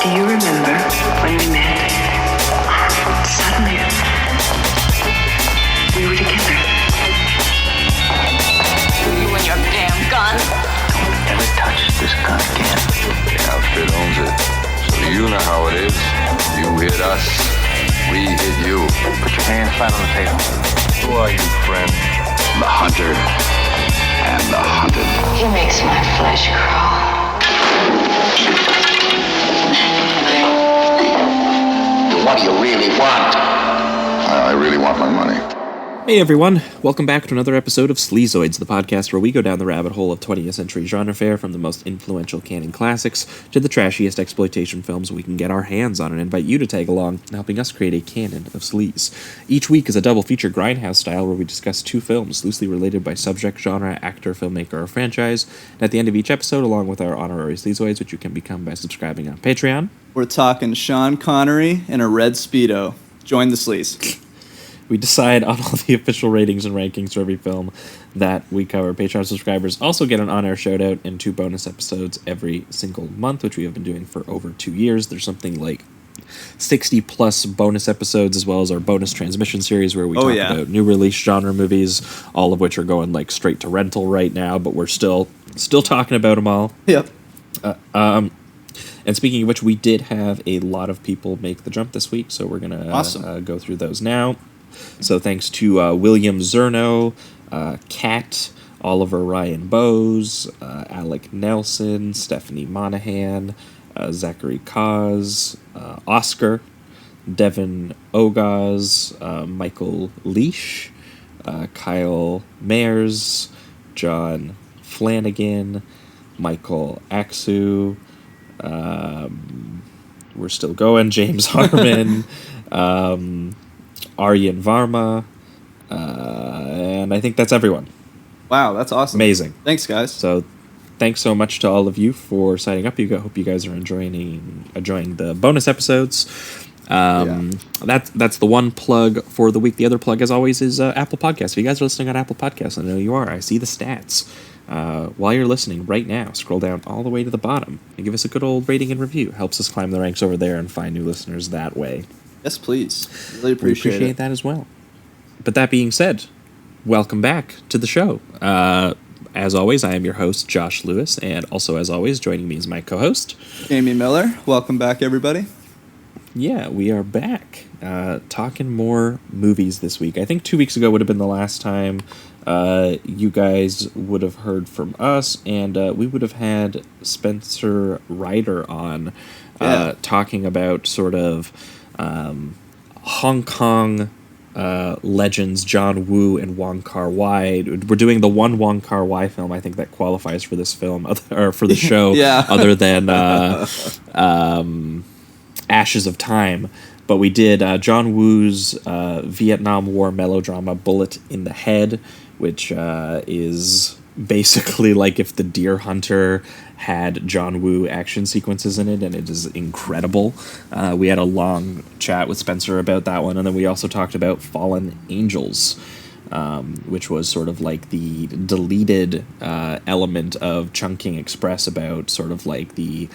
Do you remember when we met? Suddenly, we were together. You and your damn gun. Don't ever touch this gun again. The outfit owns it. So you know how it is. You hit us, we hit you. Put your hands flat on the table. Who are you, friend? The hunter and the hunted. He makes my flesh crawl. What do you really want? I really want my money. Hey everyone, welcome back to another episode of Sleazoids, the podcast where we go down the rabbit hole of 20th century genre fare, from the most influential canon classics to the trashiest exploitation films we can get our hands on, and invite you to tag along, helping us create a canon of sleaze. Each week is a double feature grindhouse style where we discuss two films, loosely related by subject, genre, actor, filmmaker, or franchise, and at the end of each episode, along with our honorary Sleazoids, which you can become by subscribing on Patreon. We're talking Sean Connery in a red Speedo. Join the sleaze. We decide on all the official ratings and rankings for every film that we cover. Patreon subscribers also get an on-air shout-out and 2 bonus episodes every single month, which we have been doing for over 2 years. There's something like 60-plus bonus episodes, as well as our bonus transmission series, where we talk about new release genre movies, all of which are going like straight to rental right now, but we're still talking about them all. Yep. And speaking of which, we did have a lot of people make the jump this week, so we're going to go through those now. So thanks to William Zerno, Kat, Oliver Ryan Bowes, Alec Nelson, Stephanie Monahan, Zachary Kaz, Oscar, Devin Ogaz, Michael Leash, Kyle Mayers, John Flanagan, Michael Aksu, we're still going, James Harmon, Aryan Varma, and I think that's everyone. Wow, that's awesome. Amazing. Thanks, guys. So thanks so much to all of you for signing up. Hope you guys are enjoying the bonus episodes. That's the one plug for the week. The other plug, as always, is Apple Podcasts. If you guys are listening on Apple Podcasts, I know you are. I see the stats. While you're listening right now, scroll down all the way to the bottom and give us a good old rating and review. Helps us climb the ranks over there and find new listeners that way. Yes, please. Really appreciate that as well. But that being said, welcome back to the show. As always, I am your host, Josh Lewis, and also, as always, joining me is my co-host, Amy Miller. Welcome back, everybody. Yeah, we are back talking more movies this week. I think 2 weeks ago would have been the last time you guys would have heard from us, and we would have had Spencer Ryder on talking about sort of Hong Kong legends John Woo and Wong Kar-wai. We're doing the one Wong Kar-wai film I think that qualifies for this film or for the show, other than Ashes of Time. But we did John Woo's Vietnam War melodrama Bullet in the Head, which is basically like if The Deer Hunter had John Woo action sequences in it, and it is incredible. We had a long chat with Spencer about that one, and then we also talked about Fallen Angels, which was sort of like the deleted element of Chungking Express, about sort of like the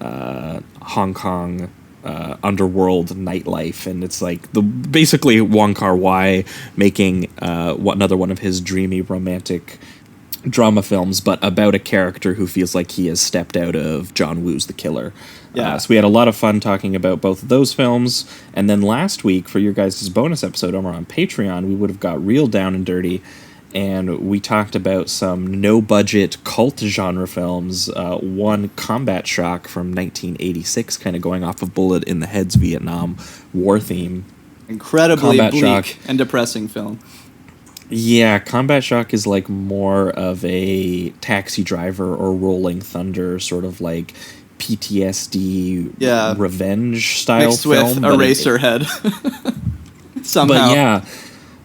Hong Kong underworld nightlife, and it's like basically Wong Kar-wai making another one of his dreamy romantic drama films, but about a character who feels like he has stepped out of John Woo's The Killer. So we had a lot of fun talking about both of those films, and then last week for your guys' bonus episode over on Patreon, we would have got real down and dirty, and we talked about some no-budget cult genre films. One, Combat Shock from 1986, kind of going off of Bullet in the Head's Vietnam War theme. Incredibly Combat bleak Shock. And depressing film. Yeah, Combat Shock is like more of a Taxi Driver or Rolling Thunder, sort of like PTSD revenge style mixed film. With Eraserhead. Somehow. But yeah,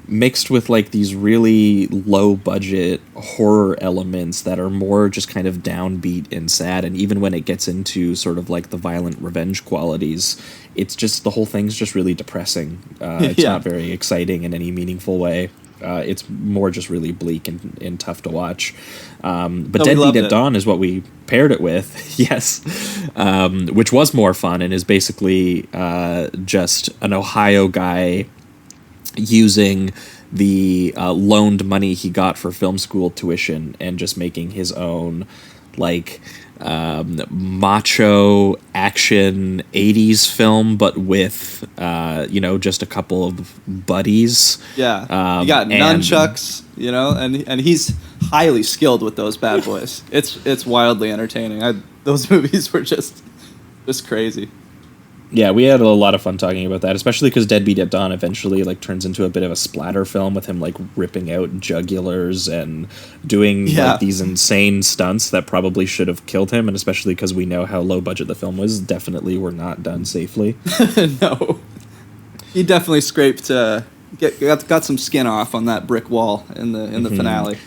mixed with like these really low budget horror elements that are more just kind of downbeat and sad, and even when it gets into sort of like the violent revenge qualities, it's just, the whole thing's just really depressing. It's not very exciting in any meaningful way. it's more just really bleak and tough to watch. But we Dead loved Beat at it. Dawn is what we paired it with, yes, which was more fun and is basically just an Ohio guy using the loaned money he got for film school tuition and just making his own, like, macho action 80s film, but with just a couple of buddies. Yeah, you got nunchucks, and he's highly skilled with those bad boys. It's wildly entertaining. Those movies were just crazy. Yeah, we had a lot of fun talking about that, especially because Dead Beat at Dawn eventually like turns into a bit of a splatter film with him like ripping out jugulars and doing like these insane stunts that probably should have killed him, and especially because we know how low budget the film was, definitely were not done safely. No, he definitely scraped got some skin off on that brick wall in the finale.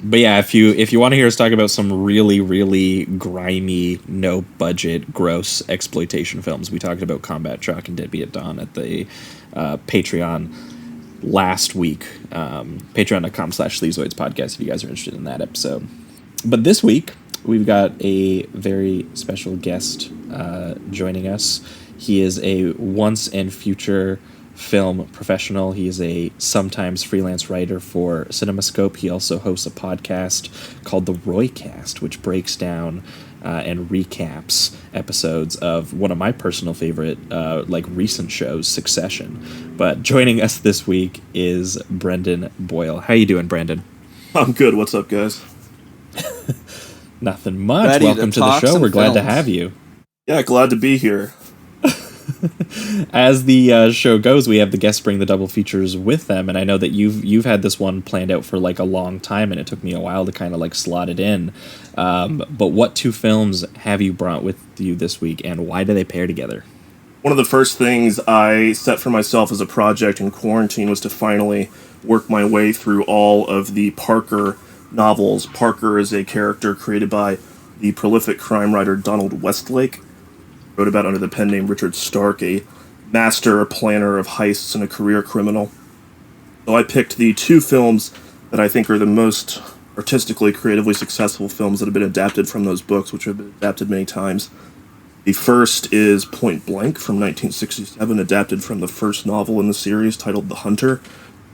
But yeah, if you want to hear us talk about some really, really grimy, no-budget, gross exploitation films, we talked about Combat Truck and Dead Beat at Dawn at the Patreon last week. Patreon.com/Sleazoids podcast if you guys are interested in that episode. But this week, we've got a very special guest joining us. He is a once and future film professional. He is a sometimes freelance writer for CinemaScope. He also hosts a podcast called The Roycast, which breaks down and recaps episodes of one of my personal favorite recent shows, Succession. But joining us this week is Brendan Boyle. How you doing, Brendan? I'm good. What's up, guys? Nothing much. Ready Welcome to the show. We're glad to have you. Yeah, glad to be here. As the show goes, we have the guests bring the double features with them, and I know that you've had this one planned out for like a long time, and it took me a while to kind of like slot it in. But what two films have you brought with you this week, and why do they pair together? One of the first things I set for myself as a project in quarantine was to finally work my way through all of the Parker novels. Parker is a character created by the prolific crime writer Donald Westlake. Wrote about under the pen name Richard Stark, a master planner of heists and a career criminal. So I picked the two films that I think are the most artistically, creatively successful films that have been adapted from those books, which have been adapted many times. The first is Point Blank from 1967, adapted from the first novel in the series titled The Hunter.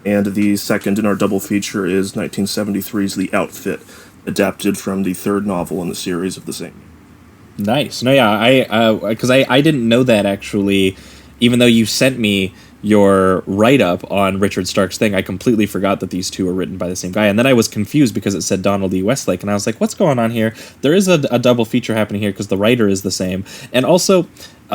And the second in our double feature is 1973's The Outfit, adapted from the third novel in the series of the same name. Nice. No, yeah, because I didn't know that actually. Even though you sent me your write-up on Richard Stark's thing, I completely forgot that these two were written by the same guy. And then I was confused because it said Donald E. Westlake, and I was like, what's going on here? There is a double feature happening here because the writer is the same. And also,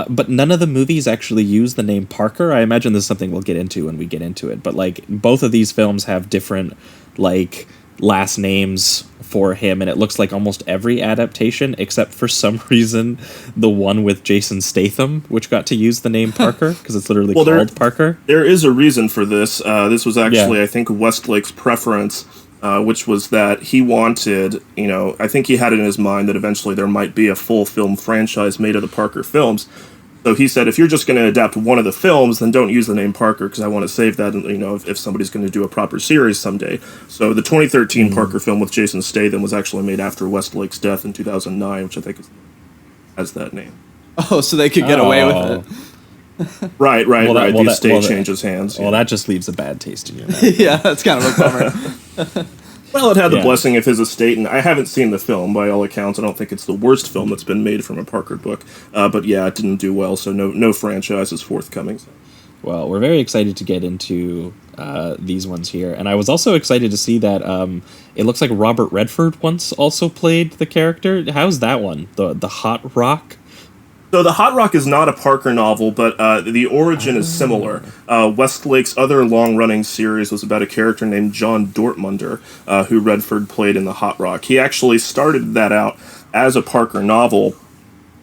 but none of the movies actually use the name Parker. I imagine this is something we'll get into when we get into it. But, like, both of these films have different, like, last names for him, and it looks like almost every adaptation, except for some reason the one with Jason Statham, which got to use the name Parker, because it's literally called Parker. There is a reason for this. This was actually, I think, Westlake's preference, which was that he wanted, I think he had it in his mind that eventually there might be a full film franchise made of the Parker films. So he said, if you're just going to adapt one of the films, then don't use the name Parker, because I want to save that, if somebody's going to do a proper series someday. So the 2013 Parker film with Jason Statham was actually made after Westlake's death in 2009, which I think has that name. Oh, so they could get away with it. Right. The estate changes hands. Well, that just leaves a bad taste in your mouth. Yeah, that's kind of a bummer. Well, it had the blessing of his estate, and I haven't seen the film. By all accounts, I don't think it's the worst film that's been made from a Parker book. But yeah, it didn't do well, so no franchise is forthcoming. Well, we're very excited to get into these ones here, and I was also excited to see that it looks like Robert Redford once also played the character. How's that one? The Hot Rock? So the Hot Rock is not a Parker novel, but the origin is similar. Westlake's other long-running series was about a character named John Dortmunder, who Redford played in the Hot Rock. He actually started that out as a Parker novel,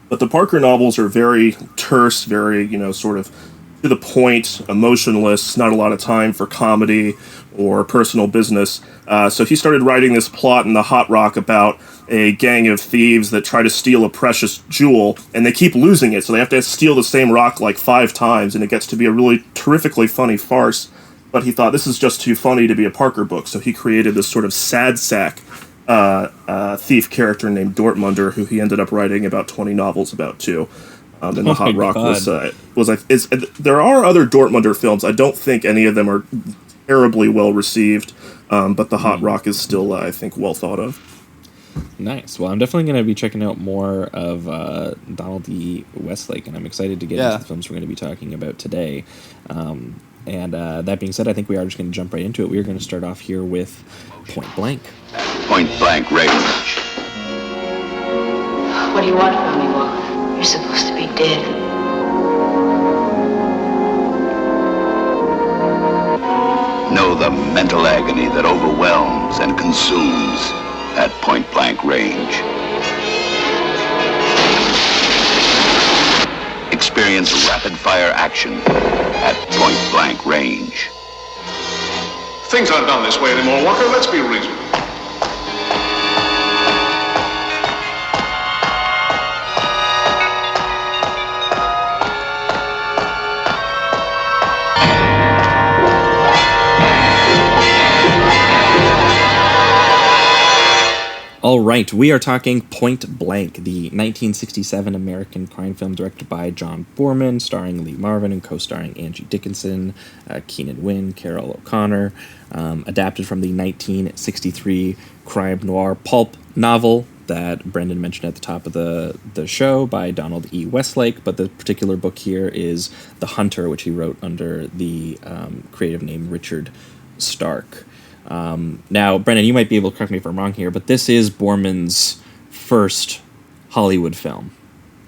but the Parker novels are very terse, very, sort of to the point, emotionless, not a lot of time for comedy or personal business. So he started writing this plot in the Hot Rock about a gang of thieves that try to steal a precious jewel, and they keep losing it, so they have to steal the same rock like 5 times, and it gets to be a really terrifically funny farce. but he thought this is just too funny to be a Parker book, so he created this sort of sad sack thief character named Dortmunder, who he ended up writing about 20 novels about too. And the Hot Rock was like there are other Dortmunder films. I don't think any of them are terribly well received, but the Hot Rock is still, I think, well thought of. Nice. Well, I'm definitely going to be checking out more of Donald E. Westlake, and I'm excited to get into the films we're going to be talking about today. And that being said, I think we are just going to jump right into it. We are going to start off here with Point Blank. Point blank range. What do you want from me, Walt? You're supposed to be dead. Know the mental agony that overwhelms and consumes at point blank range. Experience rapid fire action at point blank range. Things aren't done this way anymore, Walker. Let's be reasonable. All right, we are talking Point Blank, the 1967 American crime film directed by John Boorman, starring Lee Marvin and co-starring Angie Dickinson, Keenan Wynn, Carol O'Connor, adapted from the 1963 crime noir pulp novel that Brendan mentioned at the top of the show by Donald E. Westlake, but the particular book here is The Hunter, which he wrote under the creative name Richard Stark. Now, Brennan, you might be able to correct me if I'm wrong here, but this is Boorman's first Hollywood film,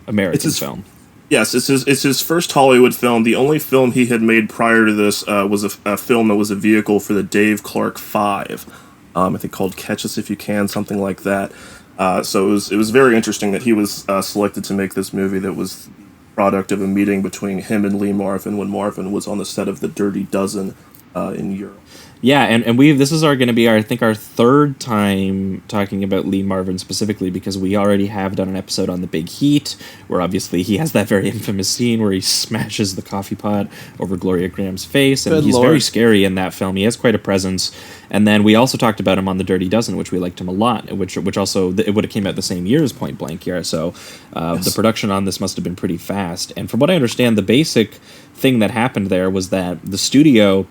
American film. Yes, it's his first Hollywood film. The only film he had made prior to this was a film that was a vehicle for the Dave Clark 5, I think called Catch Us If You Can, something like that. So it was very interesting that he was selected to make this movie that was the product of a meeting between him and Lee Marvin when Marvin was on the set of The Dirty Dozen in Europe. Yeah, and this is going to be our third time talking about Lee Marvin specifically, because we already have done an episode on The Big Heat, where obviously he has that very infamous scene where he smashes the coffee pot over Gloria Graham's face, and he's very scary in that film. He has quite a presence. And then we also talked about him on The Dirty Dozen, which we liked him a lot, which also, it would have came out the same year as Point Blank here, so the production on this must have been pretty fast. And from what I understand, the basic thing that happened there was that the studio,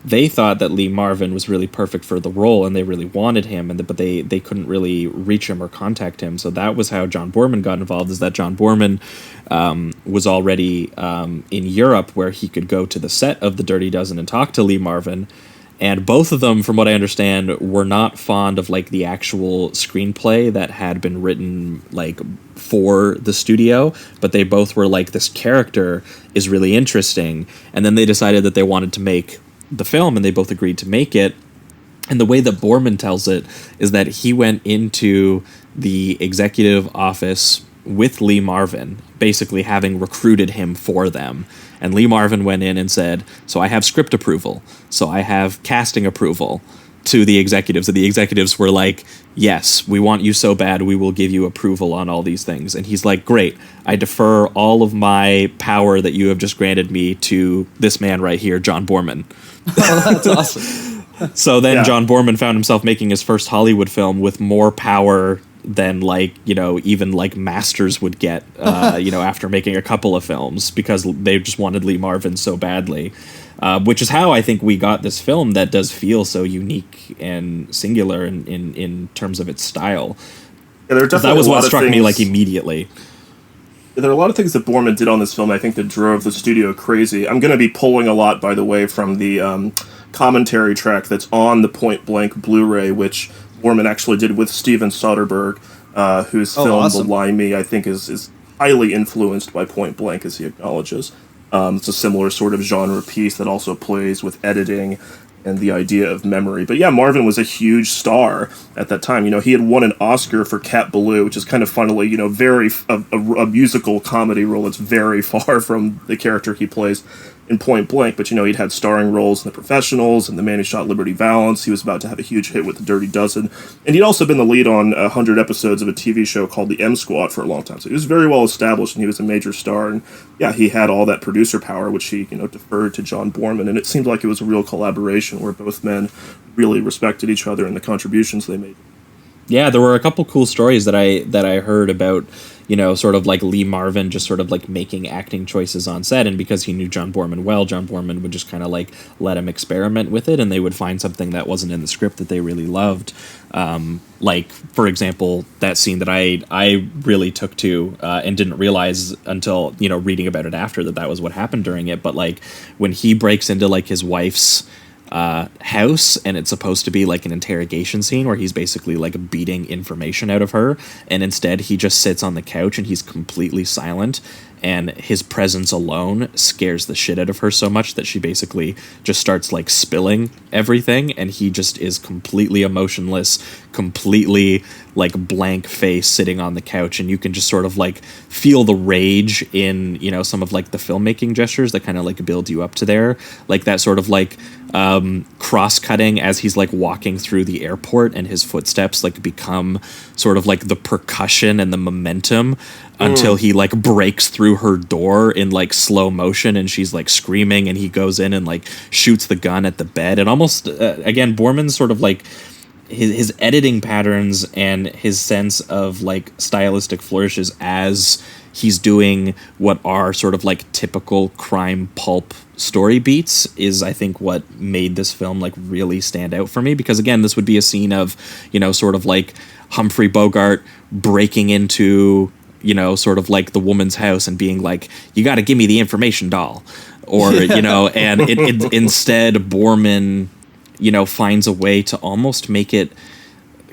they thought that Lee Marvin was really perfect for the role, and they really wanted him, but they couldn't really reach him or contact him. So that was how John Boorman got involved, is that John Boorman was already in Europe, where he could go to the set of The Dirty Dozen and talk to Lee Marvin. And both of them, from what I understand, were not fond of like the actual screenplay that had been written like for the studio, but they both were like, this character is really interesting. And then they decided that they wanted to make the film, and they both agreed to make it. And the way that Boorman tells it is that he went into the executive office with Lee Marvin, basically having recruited him for them. And Lee Marvin went in and said, so I have script approval, so I have casting approval, to the executives. And the executives were like, yes, we want you so bad, we will give you approval on all these things. And he's like, great, I defer all of my power that you have just granted me to this man right here, John Boorman. Oh, that's awesome. So then John Boorman found himself making his first Hollywood film with more power than like, even like masters would get, after making a couple of films, because they just wanted Lee Marvin so badly, which is how I think we got this film that does feel so unique and singular in terms of its style. Yeah, there are definitely that was what struck things, me like immediately. There are a lot of things that Boorman did on this film, I think, that drove the studio crazy. I'm going to be pulling a lot, by the way, from the commentary track that's on the Point Blank Blu-ray, which Boorman actually did with Steven Soderbergh, whose film The Lie Me, I think, is highly influenced by Point Blank, as he acknowledges. It's a similar sort of genre piece that also plays with editing and the idea of memory. But yeah, Marvin was a huge star at that time. He had won an Oscar for Cat Ballou, which is kind of funnily, very a musical comedy role that's very far from the character he plays. in Point Blank, but he'd had starring roles in The Professionals and The Man Who Shot Liberty Valance. He was about to have a huge hit with The Dirty Dozen, and he'd also been the lead on 100 episodes of a TV show called The M Squad for a long time. So he was very well established, and he was a major star. And yeah, he had all that producer power, which he deferred to John Boorman, and it seemed like it was a real collaboration where both men really respected each other and the contributions they made. Yeah, there were a couple cool stories that I heard about, sort of like Lee Marvin just sort of like making acting choices on set, and because he knew John Boorman well, John Boorman would just kind of like let him experiment with it, and they would find something that wasn't in the script that they really loved. Like, for example, that scene that I really took to and didn't realize until, reading about it after that was what happened during it, but like when he breaks into like his wife's house, and it's supposed to be like an interrogation scene where he's basically like beating information out of her, and instead he just sits on the couch and he's completely silent, and his presence alone scares the shit out of her so much that she basically just starts like spilling everything, and he just is completely emotionless, completely like blank face sitting on the couch, and you can just sort of like feel the rage in some of like the filmmaking gestures that kind of like build you up to there, like that sort of like cross-cutting as he's like walking through the airport, and his footsteps like become sort of like the percussion and the momentum until he like breaks through her door in like slow motion, and she's like screaming, and he goes in and like shoots the gun at the bed. And almost again, Boorman's sort of like his editing patterns and his sense of like stylistic flourishes as he's doing what are sort of like typical crime pulp story beats is, I think, what made this film like really stand out for me. Because again, this would be a scene of, sort of like Humphrey Bogart breaking into, sort of like the woman's house and being like, you got to give me the information, doll. Or, and it instead Boorman, finds a way to almost make it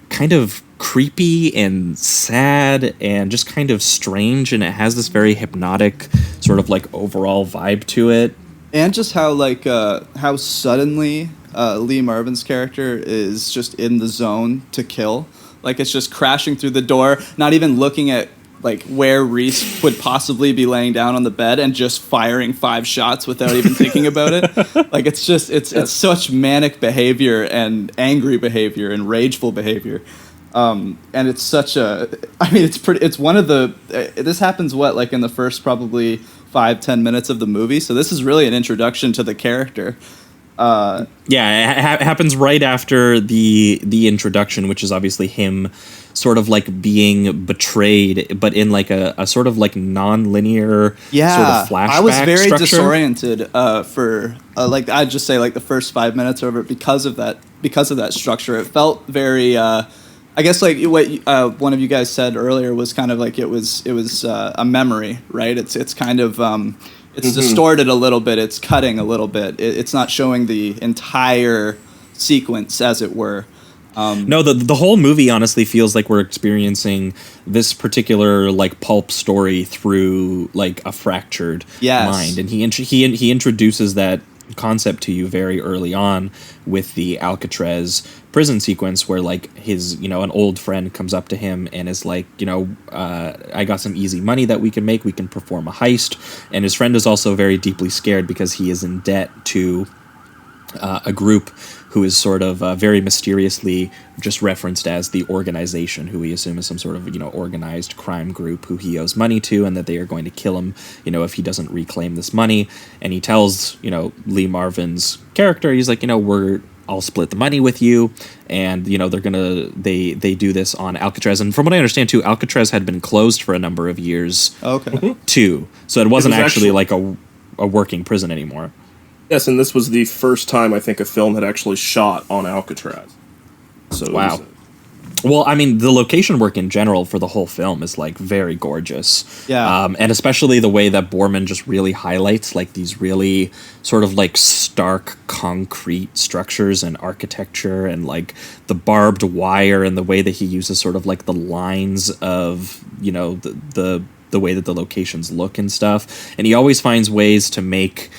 kind of creepy and sad and just kind of strange, and it has this very hypnotic sort of like overall vibe to it. And just how like how suddenly Lee Marvin's character is just in the zone to kill. Like, it's just crashing through the door, not even looking at like where Reese would possibly be laying down on the bed, and just firing 5 shots without even thinking about it. Like, it's just it's such manic behavior and angry behavior and rageful behavior. And it's such it's one of the this happens like in the first probably 5-10 minutes of the movie, so this is really an introduction to the character. It happens right after the introduction, which is obviously him sort of like being betrayed, but in like a sort of like non-linear sort of flashback I was very structure. disoriented for like I'd just say like the first 5 minutes of it because of that structure. It felt very I guess like what one of you guys said earlier was kind of like it was a memory, right? It's kind of it's distorted a little bit. It's cutting a little bit. It's not showing the entire sequence, as it were. No, the whole movie honestly feels like we're experiencing this particular like pulp story through like a fractured mind, and he introduces that concept to you very early on with the Alcatraz prison sequence, where like his an old friend comes up to him and is like, I got some easy money that we can perform a heist, and his friend is also very deeply scared because he is in debt to a group who is sort of very mysteriously just referenced as the organization, who we assume is some sort of organized crime group who he owes money to, and that they are going to kill him if he doesn't reclaim this money. And he tells Lee Marvin's character, he's like, I'll split the money with you, and they do this on Alcatraz. And from what I understand too, Alcatraz had been closed for a number of years too, so it wasn't actually like a working prison anymore. Yes, and this was the first time I think a film had actually shot on Alcatraz. So wow. Well, I mean, the location work in general for the whole film is like very gorgeous. Yeah. And especially the way that Boorman just really highlights like these really sort of like stark concrete structures and architecture, and like the barbed wire, and the way that he uses sort of like the lines of, the way that the locations look and stuff. And he always finds ways to make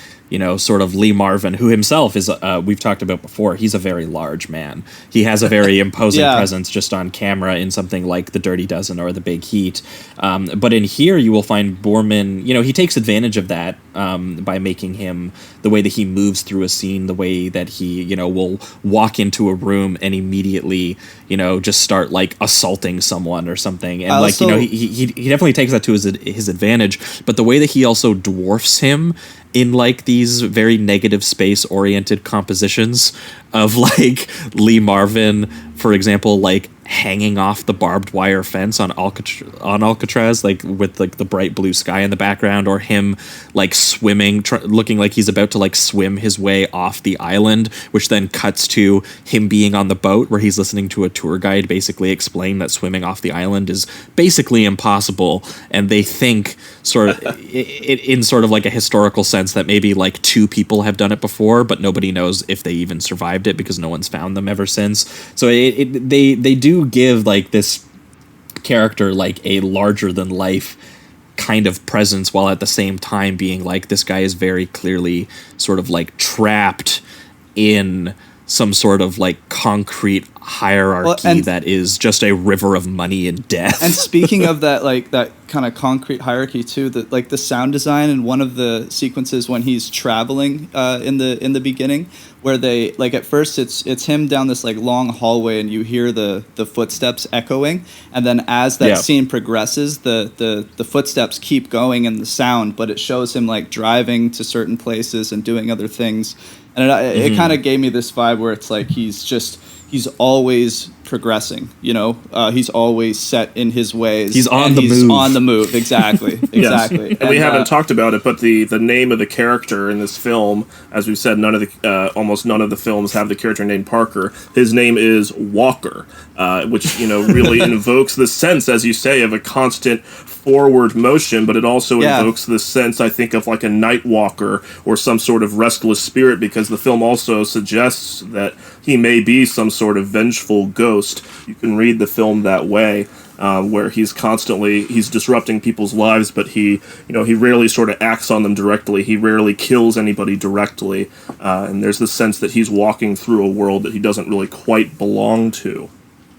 sort of Lee Marvin, who himself is, we've talked about before, he's a very large man. He has a very imposing presence just on camera in something like The Dirty Dozen or The Big Heat. But in here, you will find Boorman, he takes advantage of that by making him, the way that he moves through a scene, the way that he, will walk into a room and immediately, just start like assaulting someone or something. And he definitely takes that to his advantage. But the way that he also dwarfs him in like these very negative space oriented compositions of like Lee Marvin, for example, like hanging off the barbed wire fence on Alcatraz, like with like the bright blue sky in the background, or him like swimming, looking like he's about to like swim his way off the island, which then cuts to him being on the boat where he's listening to a tour guide basically explain that swimming off the island is basically impossible, and they think sort of in sort of like a historical sense that maybe like 2 people have done it before, but nobody knows if they even survived it because no one's found them ever since. So they do give like this character like a larger than life kind of presence, while at the same time being like, this guy is very clearly sort of like trapped in some sort of like concrete hierarchy that is just a river of money and death. And speaking of that, like that kind of concrete hierarchy too, that like the sound design in one of the sequences when he's traveling in the beginning, where they like at first it's him down this like long hallway and you hear the footsteps echoing, and then as that scene progresses, the footsteps keep going and the sound, but it shows him like driving to certain places and doing other things. And it kind of gave me this vibe where it's like he's always progressing, he's always set in his ways. He's on the move. Exactly. Exactly. Yes. And we haven't talked about it, but the name of the character in this film, as we've said, almost none of the films have the character named Parker. His name is Walker, which really invokes the sense, as you say, of a constant forward motion, but it also invokes the sense, I think, of like a night walker or some sort of restless spirit, because the film also suggests that he may be some sort of vengeful ghost. You can read the film that way, where he's disrupting people's lives, but he rarely sort of acts on them directly. He rarely kills anybody directly, and there's the sense that he's walking through a world that he doesn't really quite belong to.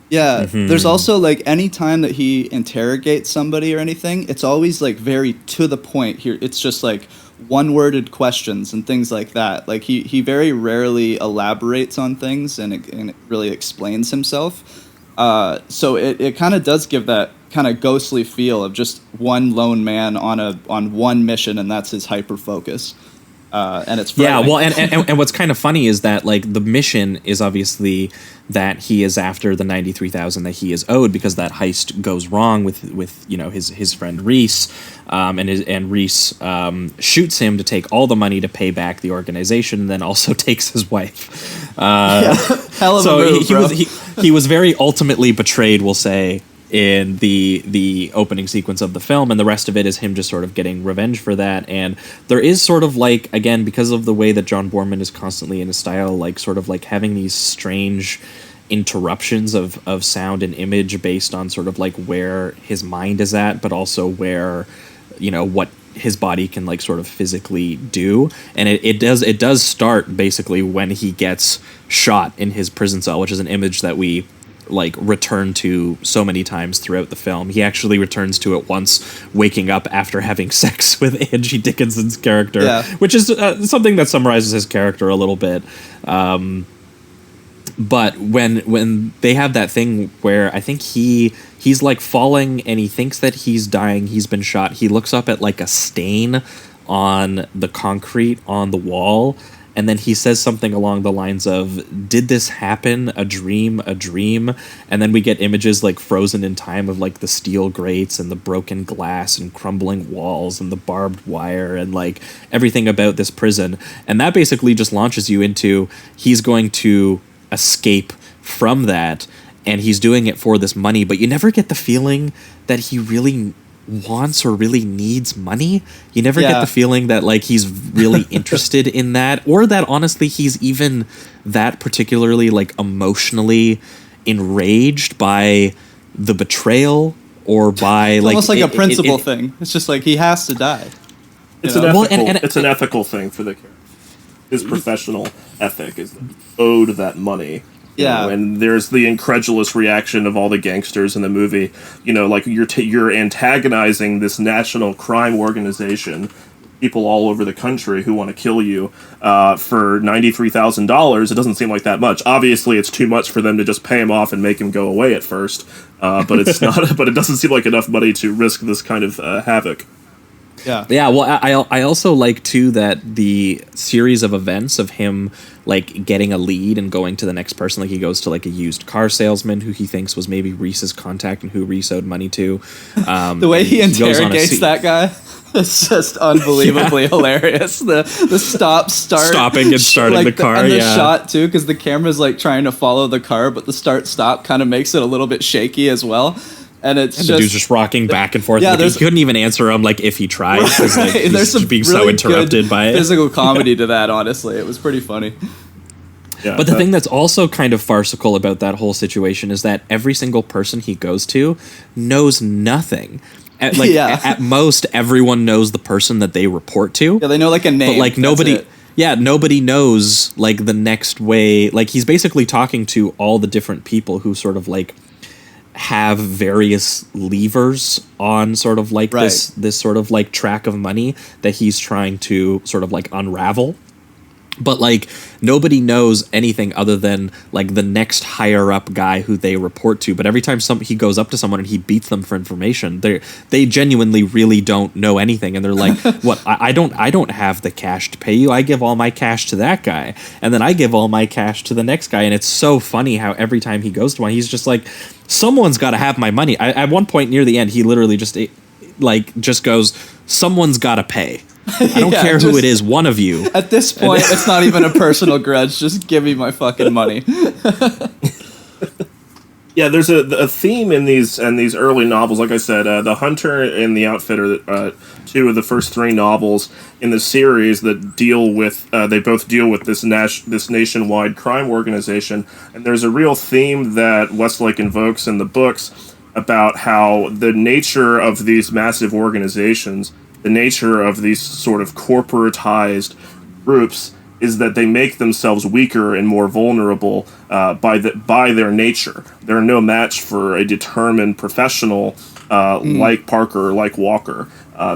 Yeah, there's also like any time that he interrogates somebody or anything, it's always like very to the point here. It's just like one-worded questions and things like that. Like he very rarely elaborates on things and it really explains himself. So it kind of does give that kind of ghostly feel of just one lone man on one mission, and that's his hyper focus. And it's frightening. Well, and what's kind of funny is that like the mission is obviously that he is after the 93,000 that he is owed, because that heist goes wrong with his friend Reese, and Reese shoots him to take all the money to pay back the organization, and then also takes his wife. Hell of a move, bro. He was very ultimately betrayed, we'll say, in the opening sequence of the film, and the rest of it is him just sort of getting revenge for that. And there is sort of like, again, because of the way that John Boorman is constantly in his style, like sort of like having these strange interruptions of sound and image based on sort of like where his mind is at, but also where what his body can like sort of physically do. And it does start basically when he gets shot in his prison cell, which is an image that we like return to so many times throughout the film. He actually returns to it once waking up after having sex with Angie Dickinson's character, which is something that summarizes his character a little bit. But when they have that thing where I think he's like falling and he thinks that he's dying, he's been shot, he looks up at like a stain on the concrete on the wall, and then he says something along the lines of, "Did this happen? A dream, a dream?" And then we get images like frozen in time of like the steel grates and the broken glass and crumbling walls and the barbed wire and like everything about this prison. And that basically just launches you into, he's going to escape from that, and he's doing it for this money, but you never get the feeling that he really wants or really needs money. You never get the feeling that like he's really interested in that, or that honestly he's even that particularly like emotionally enraged by the betrayal or by like almost like a principle thing. It's just like he has to die. It's an ethical thing for the character. his professional ethic is owed that money. Yeah. And there's the incredulous reaction of all the gangsters in the movie. Like you're antagonizing this national crime organization, people all over the country who want to kill you for $93,000. It doesn't seem like that much. Obviously, it's too much for them to just pay him off and make him go away at first. But it's not. But it doesn't seem like enough money to risk this kind of havoc. Yeah. Yeah, well, I also like, too, that the series of events of him, like, getting a lead and going to the next person, like, he goes to, like, a used car salesman who he thinks was maybe Reese's contact and who Reese owed money to. The way he interrogates that guy, it's just unbelievably hilarious. The stopping and starting the car, and the shot, too, because the camera's, like, trying to follow the car, but the start-stop kind of makes it a little bit shaky as well. And the dude's just rocking back and forth. Yeah, he couldn't even answer him, like, if he tried. Right. Like, there's some being really so interrupted by it. Physical comedy to that, honestly. It was pretty funny. Yeah, but the thing that's also kind of farcical about that whole situation is that every single person he goes to knows nothing. At most, everyone knows the person that they report to. Yeah, they know, like, a name. But, like, nobody... Yeah, nobody knows, like, the next way... Like, he's basically talking to all the different people who sort of, like... have various levers on sort of like this sort of like track of money that he's trying to sort of like unravel. But like nobody knows anything other than like the next higher up guy who they report to. But every time he goes up to someone and he beats them for information, they genuinely really don't know anything. And they're like, "What? I don't have the cash to pay you. I give all my cash to that guy, and then I give all my cash to the next guy." And it's so funny how every time he goes to one, he's just like, "Someone's got to have my money." At one point near the end, he literally just goes, "Someone's got to pay. I don't care who it is, one of you." At this point, it's not even a personal grudge. Just give me my fucking money. Yeah, there's a theme in these early novels. Like I said, The Hunter and The Outfitter, two of the first three novels in the series that deal with they both deal with this nationwide crime organization. And there's a real theme that Westlake invokes in the books about how the nature of these massive organizations, the nature of these sort of corporatized groups, is that they make themselves weaker and more vulnerable by their nature. They're no match for a determined professional like Parker or like Walker,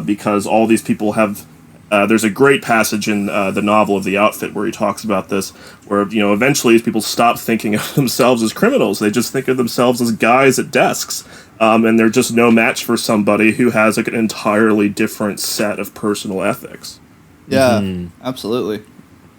because all these people have... there's a great passage in the novel of The Outfit where he talks about this, where eventually these people stop thinking of themselves as criminals. They just think of themselves as guys at desks. And they're just no match for somebody who has like an entirely different set of personal ethics. Yeah, absolutely.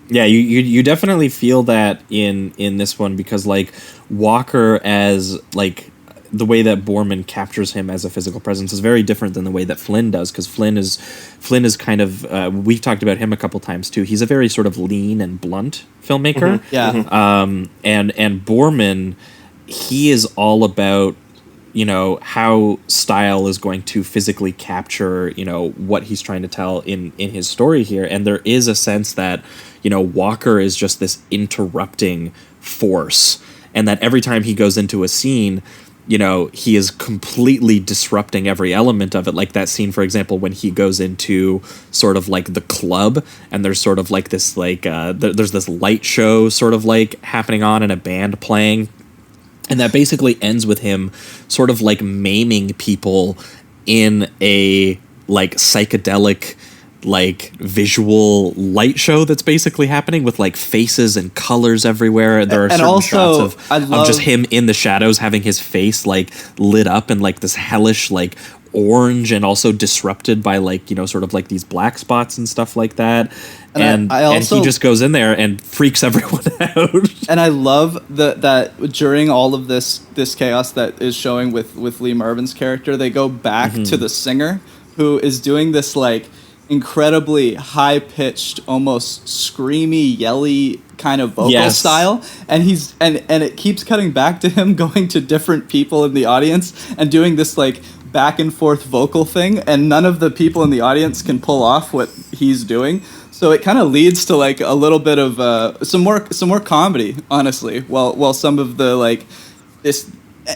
Yeah, you definitely feel that in this one, because like Walker, as like the way that Borman captures him as a physical presence is very different than the way that Flynn does, because Flynn is kind of we've talked about him a couple times too. He's a very sort of lean and blunt filmmaker. Mm-hmm. Yeah. Mm-hmm. And Borman, he is all about how style is going to physically capture, what he's trying to tell in his story here. And there is a sense that, Walker is just this interrupting force, and that every time he goes into a scene, he is completely disrupting every element of it. Like that scene, for example, when he goes into sort of like the club, and there's sort of like this, like, there's this light show sort of like happening on and a band playing. And that basically ends with him sort of like maiming people in a like psychedelic, like visual light show that's basically happening with like faces and colors everywhere. There are certain shots of just him in the shadows having his face like lit up in like this hellish like orange, and also disrupted by like sort of like these black spots and stuff like that. And he just goes in there and freaks everyone out. And I love that during all of this chaos that is showing with Lee Marvin's character, they go back to the singer, who is doing this like incredibly high-pitched, almost screamy, yelly kind of vocal style, and it keeps cutting back to him going to different people in the audience and doing this like back and forth vocal thing, and none of the people in the audience can pull off what he's doing. So it kind of leads to like a little bit of some more comedy, honestly. While some of the like this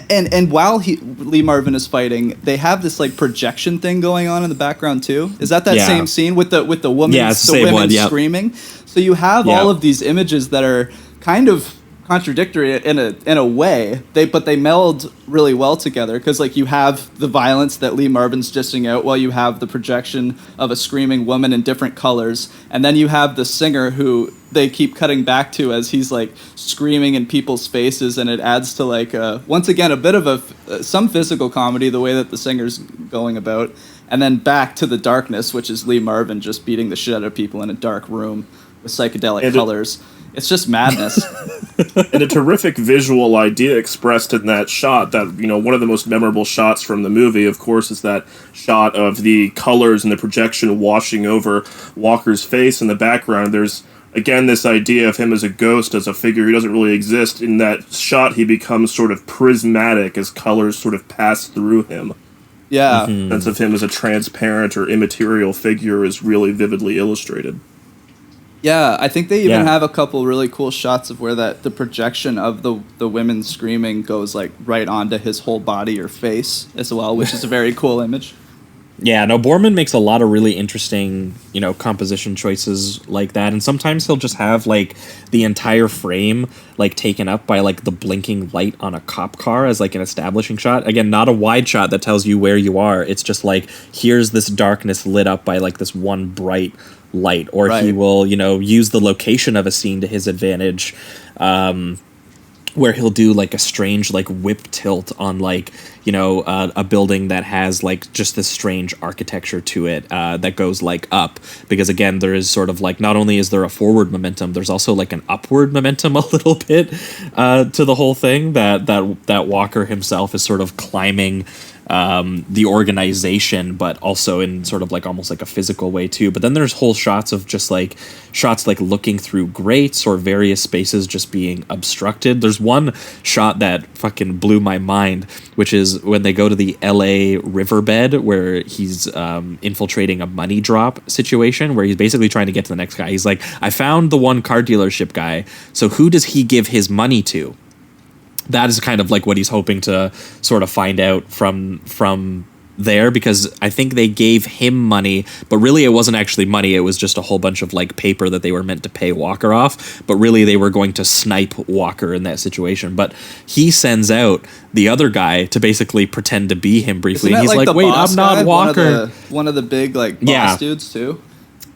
And while Lee Marvin is fighting, they have this like projection thing going on in the background too. Is that Yeah. same scene with the woman? Yeah, it's the same women one, yep. screaming. So you have Yep. all of these images that are kind of contradictory in a way. But they meld really well together because like you have the violence that Lee Marvin's dishing out while you have the projection of a screaming woman in different colors, and then you have the singer who they keep cutting back to as he's like screaming in people's faces, and it adds to like once again a bit of some physical comedy the way that the singer's going about, and then back to the darkness, which is Lee Marvin just beating the shit out of people in a dark room with psychedelic colors. It's just madness. And a terrific visual idea expressed in that shot. That, you know, one of the most memorable shots from the movie, of course, is that shot of the colors and the projection washing over Walker's face in the background. There's again this idea of him as a ghost, as a figure who doesn't really exist. In that shot, he becomes sort of prismatic as colors sort of pass through him. Yeah. The sense of him as a transparent or immaterial figure is really vividly illustrated. Yeah, I think they even Yeah. have a couple really cool shots of where the projection of the women screaming goes like right onto his whole body or face as well, which is a very cool image. Yeah, no, Borman makes a lot of really interesting, you know, composition choices like that. And sometimes he'll just have, like, the entire frame, like, taken up by, like, the blinking light on a cop car as, like, an establishing shot. Again, not a wide shot that tells you where you are. It's just, like, here's this darkness lit up by, like, this one bright light. Or Right. he will, you know, use the location of a scene to his advantage. Where he'll do like a strange like whip tilt on like, you know, a building that has like just this strange architecture to it that goes like up, because again there is sort of like, not only is there a forward momentum, there's also like an upward momentum a little bit to the whole thing, that Walker himself is sort of climbing the organization, but also in sort of like almost like a physical way too. But then there's whole shots of just like shots like looking through grates or various spaces just being obstructed. There's one shot that fucking blew my mind, which is when they go to the LA riverbed where he's infiltrating a money drop situation where he's basically trying to get to the next guy. He's like, I found the one car dealership guy, so who does he give his money to? That is kind of like what he's hoping to sort of find out from there, because I think they gave him money, but really it wasn't actually money. It was just a whole bunch of like paper that they were meant to pay Walker off, but really they were going to snipe Walker in that situation. But he sends out the other guy to basically pretend to be him briefly. Isn't And that he's like like, the wait, boss I'm not guy? Walker. One of the big like boss Yeah. dudes too.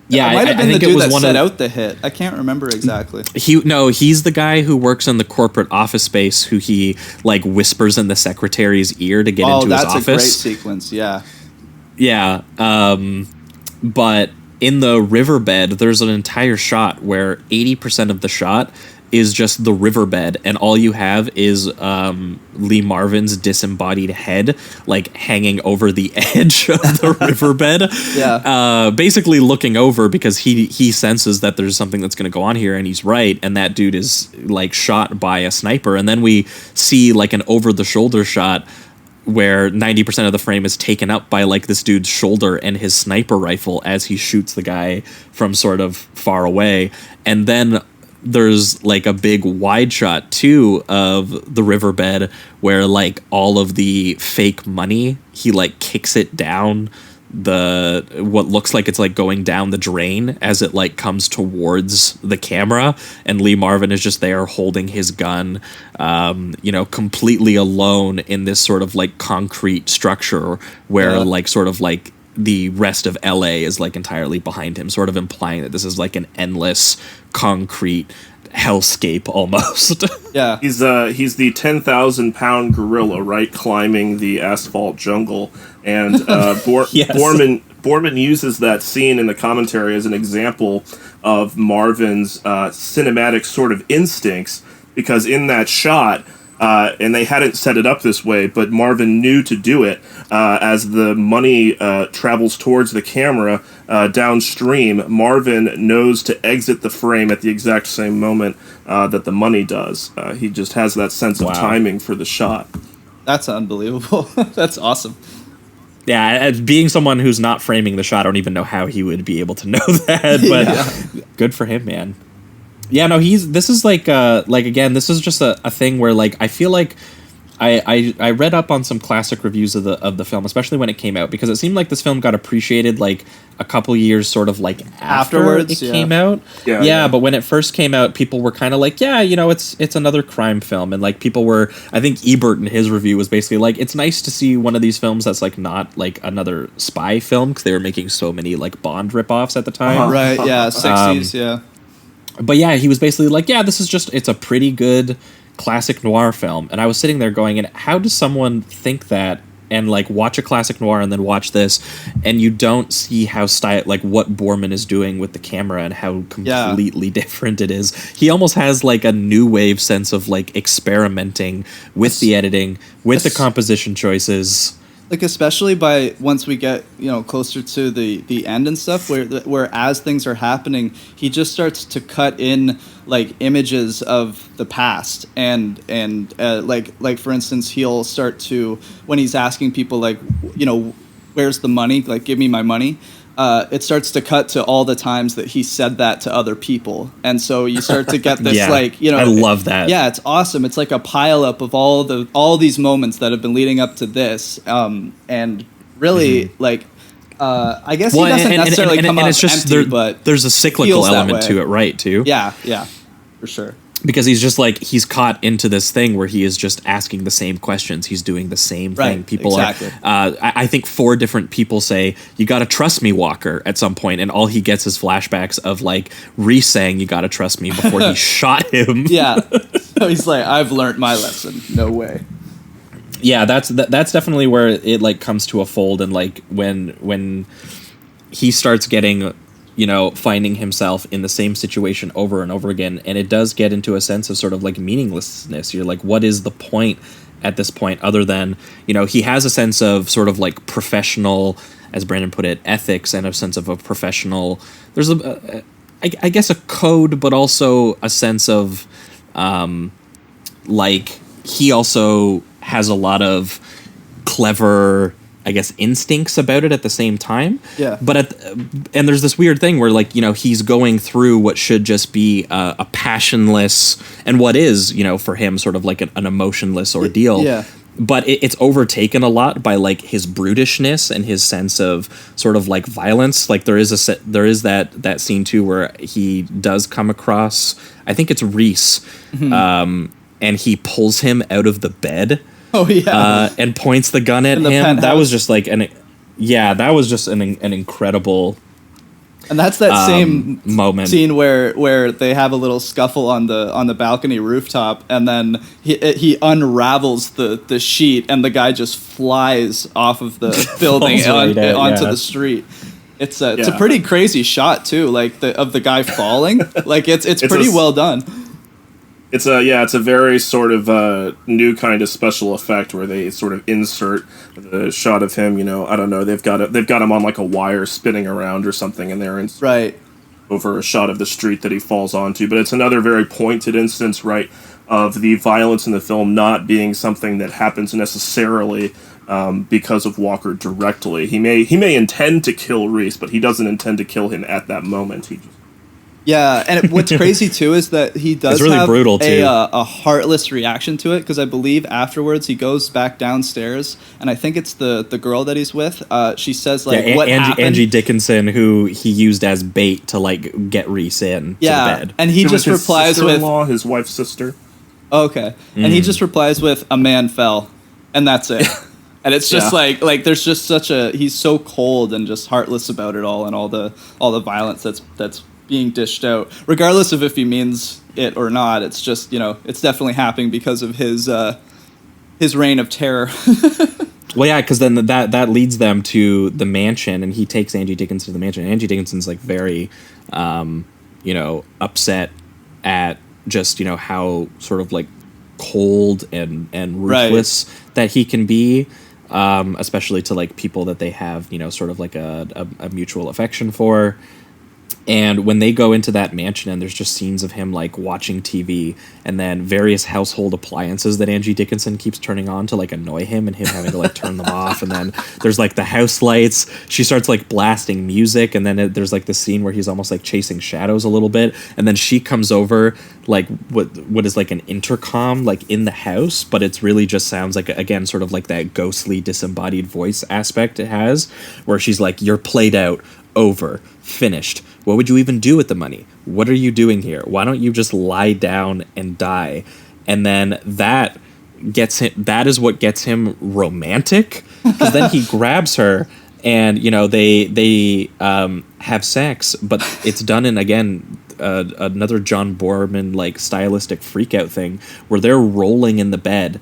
Yeah, it might have been I think the it dude was that one set of out the hit. I can't remember exactly. he's the guy who works in the corporate office space who he like whispers in the secretary's ear to get into his That's office. a great sequence. Yeah. Yeah, but in the riverbed, there's an entire shot where 80% of the shot is just the riverbed, and all you have is Lee Marvin's disembodied head, like hanging over the edge of the riverbed. Yeah. Basically looking over because he senses that there's something that's going to go on here, and he's right, and that dude is like shot by a sniper, and then we see like an over-the-shoulder shot where 90% of the frame is taken up by like this dude's shoulder and his sniper rifle as he shoots the guy from sort of far away. And then there's like a big wide shot too of the riverbed where like all of the fake money, he like kicks it down what looks like it's like going down the drain as it like comes towards the camera, and Lee Marvin is just there holding his gun, you know, completely alone in this sort of like concrete structure where like sort of like the rest of LA is like entirely behind him, sort of implying that this is like an endless concrete hellscape almost. Yeah. He's the 10,000-pound gorilla, right, climbing the asphalt jungle, and Yes. Borman uses that scene in the commentary as an example of Marvin's cinematic sort of instincts, because in that shot, and they hadn't set it up this way, but Marvin knew to do it, as the money travels towards the camera downstream, Marvin knows to exit the frame at the exact same moment that the money does. He just has that sense of timing for the shot. That's unbelievable. That's awesome. Yeah, as being someone who's not framing the shot, I don't even know how he would be able to know that, but good for him, man. Yeah, no, this is like again, this is just a thing where like I feel like I read up on some classic reviews of the film, especially when it came out, because it seemed like this film got appreciated like a couple years sort of like Afterwards, it came out. Yeah. But when it first came out, people were kind of like, yeah, you know, it's another crime film, and like people were, I think Ebert in his review was basically like, it's nice to see one of these films that's like not like another spy film, because they were making so many like Bond ripoffs at the time. Right, yeah, 60s, yeah. But yeah, he was basically like, yeah, this is just, it's a pretty good classic noir film. And I was sitting there going, and how does someone think that and like watch a classic noir and then watch this, and you don't see how like what Borman is doing with the camera and how completely different it is. He almost has like a new wave sense of like experimenting with the editing, with the composition choices. Like, especially by once we get, you know, closer to the end and stuff, where as things are happening, he just starts to cut in like images of the past, and like for instance, he'll start to, when he's asking people like, you know, where's the money, like give me my money, it starts to cut to all the times that he said that to other people, and so you start to get this like, you know, I love that. Yeah, it's awesome. It's like a pile up of all these moments that have been leading up to this, and really like. I guess he doesn't necessarily come out empty, but there's a cyclical element to it, right? Too. Yeah, for sure. Because he's just like, he's caught into this thing where he is just asking the same questions. He's doing the same thing. People are. I think 4 different people say, "You got to trust me, Walker," at some point, and all he gets is flashbacks of like Reese saying, "You got to trust me," before he shot him. Yeah. So he's like, "I've learned my lesson. No way." Yeah, that's definitely where it like comes to a fold, and like when he starts getting, you know, finding himself in the same situation over and over again, and it does get into a sense of sort of like meaninglessness. You're like, what is the point at this point, other than, you know, he has a sense of sort of like professional, as Brandon put it, ethics, and a sense of a professional, there's I guess a code, but also a sense of like he also has a lot of clever, I guess, instincts about it at the same time. Yeah. But and there's this weird thing where, like, you know, he's going through what should just be a passionless, and what is, you know, for him sort of like an emotionless ordeal. Yeah. But it's overtaken a lot by like his brutishness and his sense of sort of like violence. Like there is that scene too where he does come across, I think it's Reese, and he pulls him out of the bed. Oh yeah, and points the gun at him. Penthouse. That was just like that was just an incredible. And that's that same moment scene where they have a little scuffle on the balcony rooftop, and then he unravels the sheet, and the guy just flies off of the building onto the street. It's a pretty crazy shot too, like of the guy falling. Like it's pretty well done. It's a very sort of new kind of special effect where they sort of insert the shot of him. You know, I don't know. They've got him on like a wire spinning around or something, and they're over a shot of the street that he falls onto. But it's another very pointed instance, right, of the violence in the film not being something that happens necessarily because of Walker directly. He may intend to kill Reese, but he doesn't intend to kill him at that moment. He just. Yeah, and what's crazy too is that he does really have brutal, too. A heartless reaction to it, because I believe afterwards he goes back downstairs, and I think it's the girl that he's with. She says like, "What happened?" Angie Dickinson, who he used as bait to like get Reese in to the bed. And he just replies with his wife's sister. Okay, and he just replies with, "A man fell," and that's it. And it's just like there's just he's so cold and just heartless about it all, and all the violence that's being dished out, regardless of if he means it or not. It's just, you know, it's definitely happening because of his reign of terror. Well, yeah, because then that leads them to the mansion, and he takes Angie Dickinson to the mansion. Angie Dickinson's like very, you know, upset at just, you know, how sort of like cold and ruthless that he can be, especially to like people that they have, you know, sort of like a mutual affection for. And when they go into that mansion and there's just scenes of him like watching TV and then various household appliances that Angie Dickinson keeps turning on to like annoy him and him having to like turn them off. And then there's like the house lights. She starts like blasting music. And then there's like the scene where he's almost like chasing shadows a little bit. And then she comes over like what is like an intercom like in the house, but it's really just sounds like, again, sort of like that ghostly disembodied voice aspect it has, where she's like, you're played out, over, finished. What would you even do with the money? What are you doing here? Why don't you just lie down and die? And then that is what gets him romantic, because then he grabs her and, you know, they have sex, but it's done in, again, another John Boorman like stylistic freakout thing where they're rolling in the bed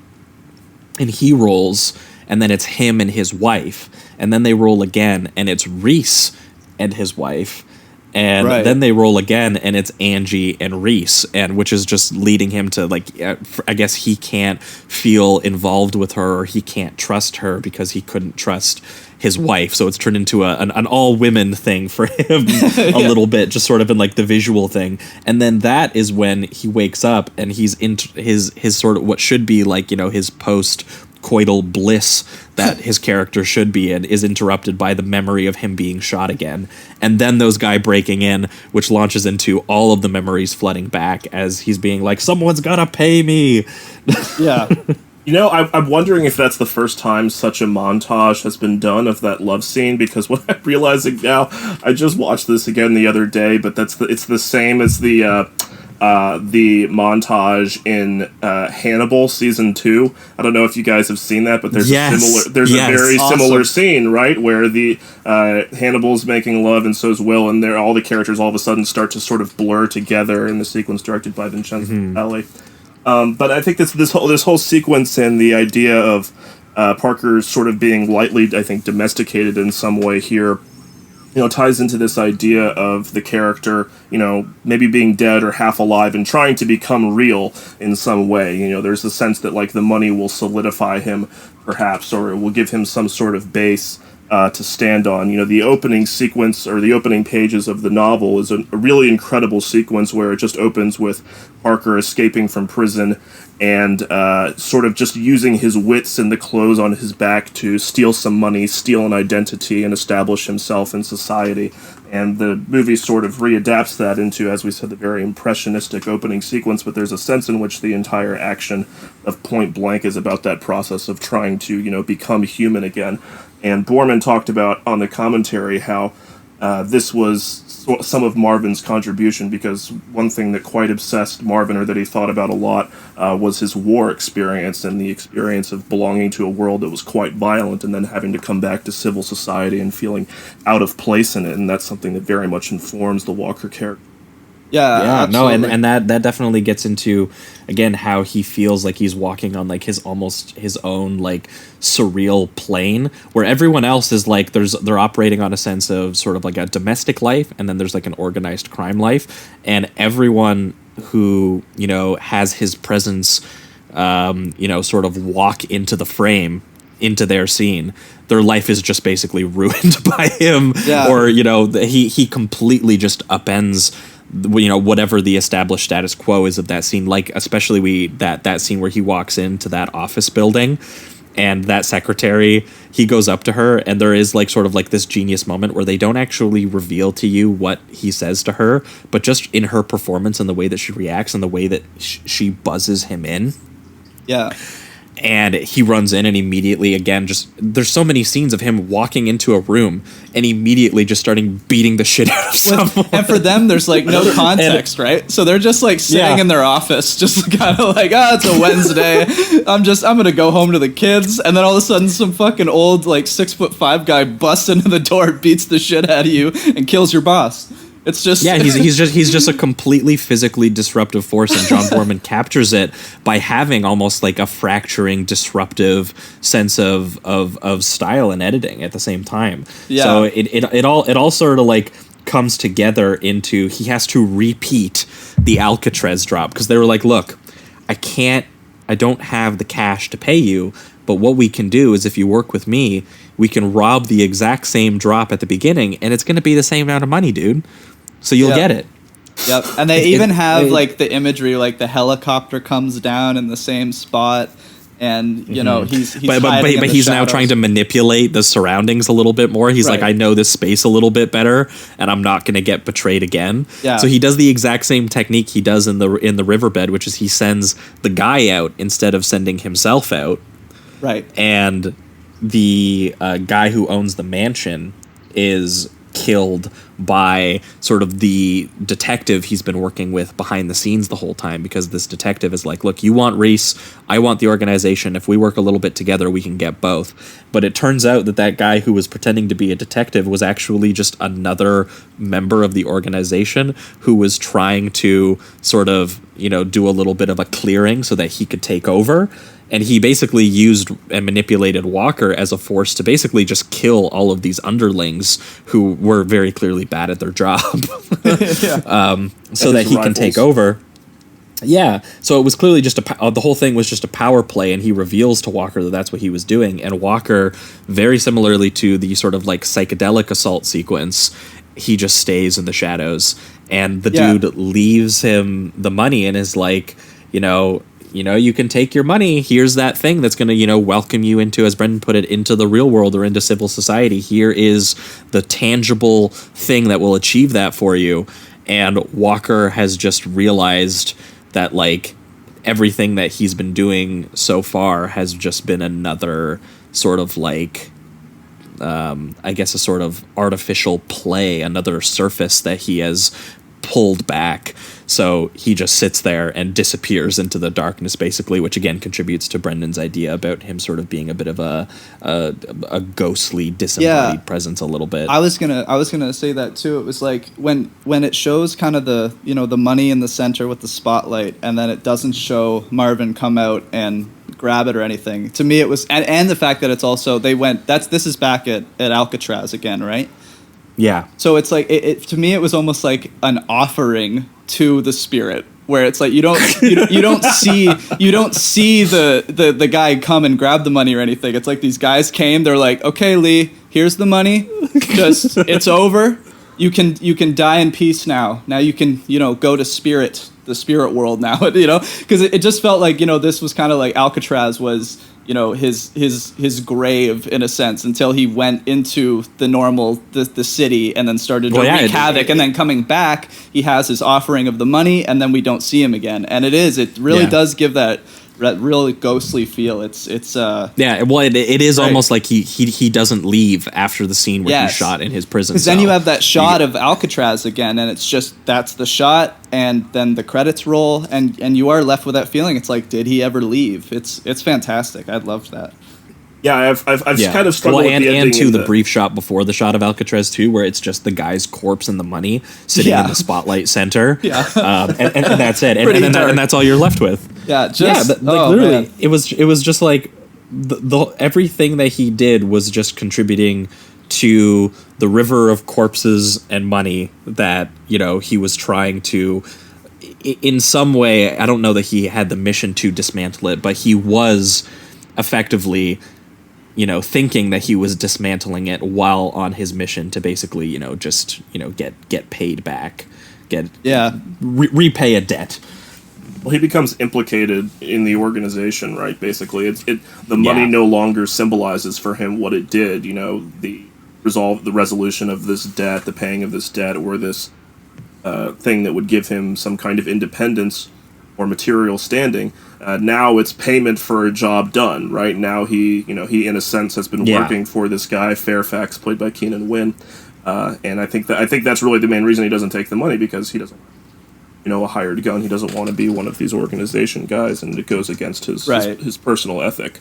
and he rolls and then it's him and his wife, and then they roll again and it's Reese and his wife, and then they roll again and it's Angie and Reese, and which is just leading him to like, I guess he can't feel involved with her, or he can't trust her because he couldn't trust his wife, so it's turned into an all women thing for him a little bit, just sort of in like the visual thing. And then that is when he wakes up and he's in his sort of what should be like, you know, his post coital bliss that his character should be in is interrupted by the memory of him being shot again, and then those guy breaking in, which launches into all of the memories flooding back as he's being like, someone's gotta pay me. Yeah. You know, I'm wondering if that's the first time such a montage has been done of that love scene, because what I'm realizing now, I just watched this again the other day, but it's the same as the montage in Hannibal season 2. I don't know if you guys have seen that, but there's a very similar scene, right, where the Hannibal's making love and so's Will, and all the characters all of a sudden start to sort of blur together in the sequence directed by Vincenzo Galli. But I think this whole sequence and the idea of Parker sort of being lightly, I think, domesticated in some way here, you know, ties into this idea of the character, you know, maybe being dead or half alive and trying to become real in some way. You know, there's a sense that like the money will solidify him, perhaps, or it will give him some sort of base to stand on. You know, the opening sequence or the opening pages of the novel is a really incredible sequence where it just opens with Parker escaping from prison and sort of just using his wits and the clothes on his back to steal some money, steal an identity, and establish himself in society. And the movie sort of readapts that into, as we said, the very impressionistic opening sequence, but there's a sense in which the entire action of Point Blank is about that process of trying to, you know, become human again. And Boorman talked about on the commentary how this was some of Marvin's contribution, because one thing that quite obsessed Marvin, or that he thought about a lot, was his war experience and the experience of belonging to a world that was quite violent and then having to come back to civil society and feeling out of place in it. And that's something that very much informs the Walker character. Yeah, no, and that definitely gets into, again, how he feels like he's walking on like his almost his own like surreal plane, where everyone else is like they're operating on a sense of sort of like a domestic life, and then there's like an organized crime life, and everyone who, you know, has his presence, you know, sort of walk into the frame, into their scene, their life is just basically ruined by him, or, you know, he completely just upends, you know, whatever the established status quo is of that scene. Like especially that scene where he walks into that office building and that secretary, he goes up to her, and there is like sort of like this genius moment where they don't actually reveal to you what he says to her, but just in her performance and the way that she reacts and the way that she buzzes him in. Yeah. And he runs in and immediately, again, just there's so many scenes of him walking into a room and immediately just starting beating the shit out of someone. And for them, there's like no context, right? So they're just like sitting in their office, just kind of like, it's a Wednesday. I'm going to go home to the kids. And then all of a sudden some fucking old like 6'5" guy busts into the door, beats the shit out of you, and kills your boss. It's just he's just a completely physically disruptive force, and John Boorman captures it by having almost like a fracturing, disruptive sense of style and editing at the same time. Yeah. So it all sort of like comes together into, he has to repeat the Alcatraz drop, because they were like, look, I don't have the cash to pay you, but what we can do is if you work with me, we can rob the exact same drop at the beginning, and it's going to be the same amount of money, dude. so you'll get it. Yep, and they even have it- like the imagery, like the helicopter comes down in the same spot, and you know he's but hiding in the he's now shadows. trying to manipulate the surroundings a little bit more. He's like, Right. I know this space a little bit better, and I'm not going to get betrayed again. Yeah. So he does the exact same technique he does in the riverbed, which is he sends the guy out instead of sending himself out. Right. And the guy who owns the mansion is killed by sort of the detective he's been working with behind the scenes the whole time, because this detective is like, look, you want Reese, I want the organization. If we work a little bit together, we can get both. But it turns out that guy who was pretending to be a detective was actually just another member of the organization who was trying to sort of, do a little bit of a clearing so that he could take over. And he basically used and manipulated Walker as a force to basically just kill all of these underlings who were very clearly bad at their job, so that he can take over. Yeah, so it was clearly just the whole thing was just a power play, and he reveals to Walker that that's what he was doing. And Walker, very similarly to the sort of like psychedelic assault sequence, he just stays in the shadows, and the dude leaves him the money and is like, you can take your money. Here's that thing that's going to, welcome you into, as Brendan put it, into the real world or into civil society. Here is the tangible thing that will achieve that for you. And Walker has just realized that, like, everything that he's been doing so far has just been another sort of like, I guess, a sort of artificial play, another surface that he has pulled back. So he just sits there and disappears into the darkness, basically, which again contributes to Brendan's idea about him sort of being a bit of a ghostly, disembodied presence a little bit. I was gonna say that too. It was like when it shows kind of the the money in the center with the spotlight, and then it doesn't show Marvin come out and grab it or anything. To me, it was and the fact that it's also this is back at Alcatraz again, right? Yeah. So it's like it to me it was almost like an offering to the spirit, where it's like you don't see the guy come and grab the money or anything. It's like these guys came, they're like, okay, Lee, here's the money, just it's over. You can die in peace now. Now you can go to the spirit world now. Because it just felt like this was kind of like Alcatraz was his grave in a sense, until he went into the city and then started to wreak havoc, and then coming back he has his offering of the money, and then we don't see him again. And it really does give that really ghostly feel. It is right. Almost like he doesn't leave after the scene where he's shot in his prison cell. Because then you have that shot of Alcatraz again, and it's just that's the shot, and then the credits roll, and you are left with that feeling. It's like, did he ever leave? It's fantastic. I loved that. Yeah, I've kind of struggled with the ending. And to the brief shot before the shot of Alcatraz too, where it's just the guy's corpse and the money sitting in the spotlight center. Yeah, and that's it, and that's all you're left with. Yeah, literally, man. it was just like the everything that he did was just contributing to the river of corpses and money that he was trying to. In some way, I don't know that he had the mission to dismantle it, but he was effectively thinking that he was dismantling it while on his mission to basically, get paid back, repay a debt. Well, he becomes implicated in the organization, right? Basically, the money no longer symbolizes for him what it did. The resolution of this debt, the paying of this debt, or this thing that would give him some kind of independence or material standing. Now it's payment for a job done, right? Now he in a sense has been working for this guy Fairfax, played by Keenan Wynn, and I think that's really the main reason he doesn't take the money, because he doesn't, a hired gun. He doesn't want to be one of these organization guys, and it goes against his personal ethic.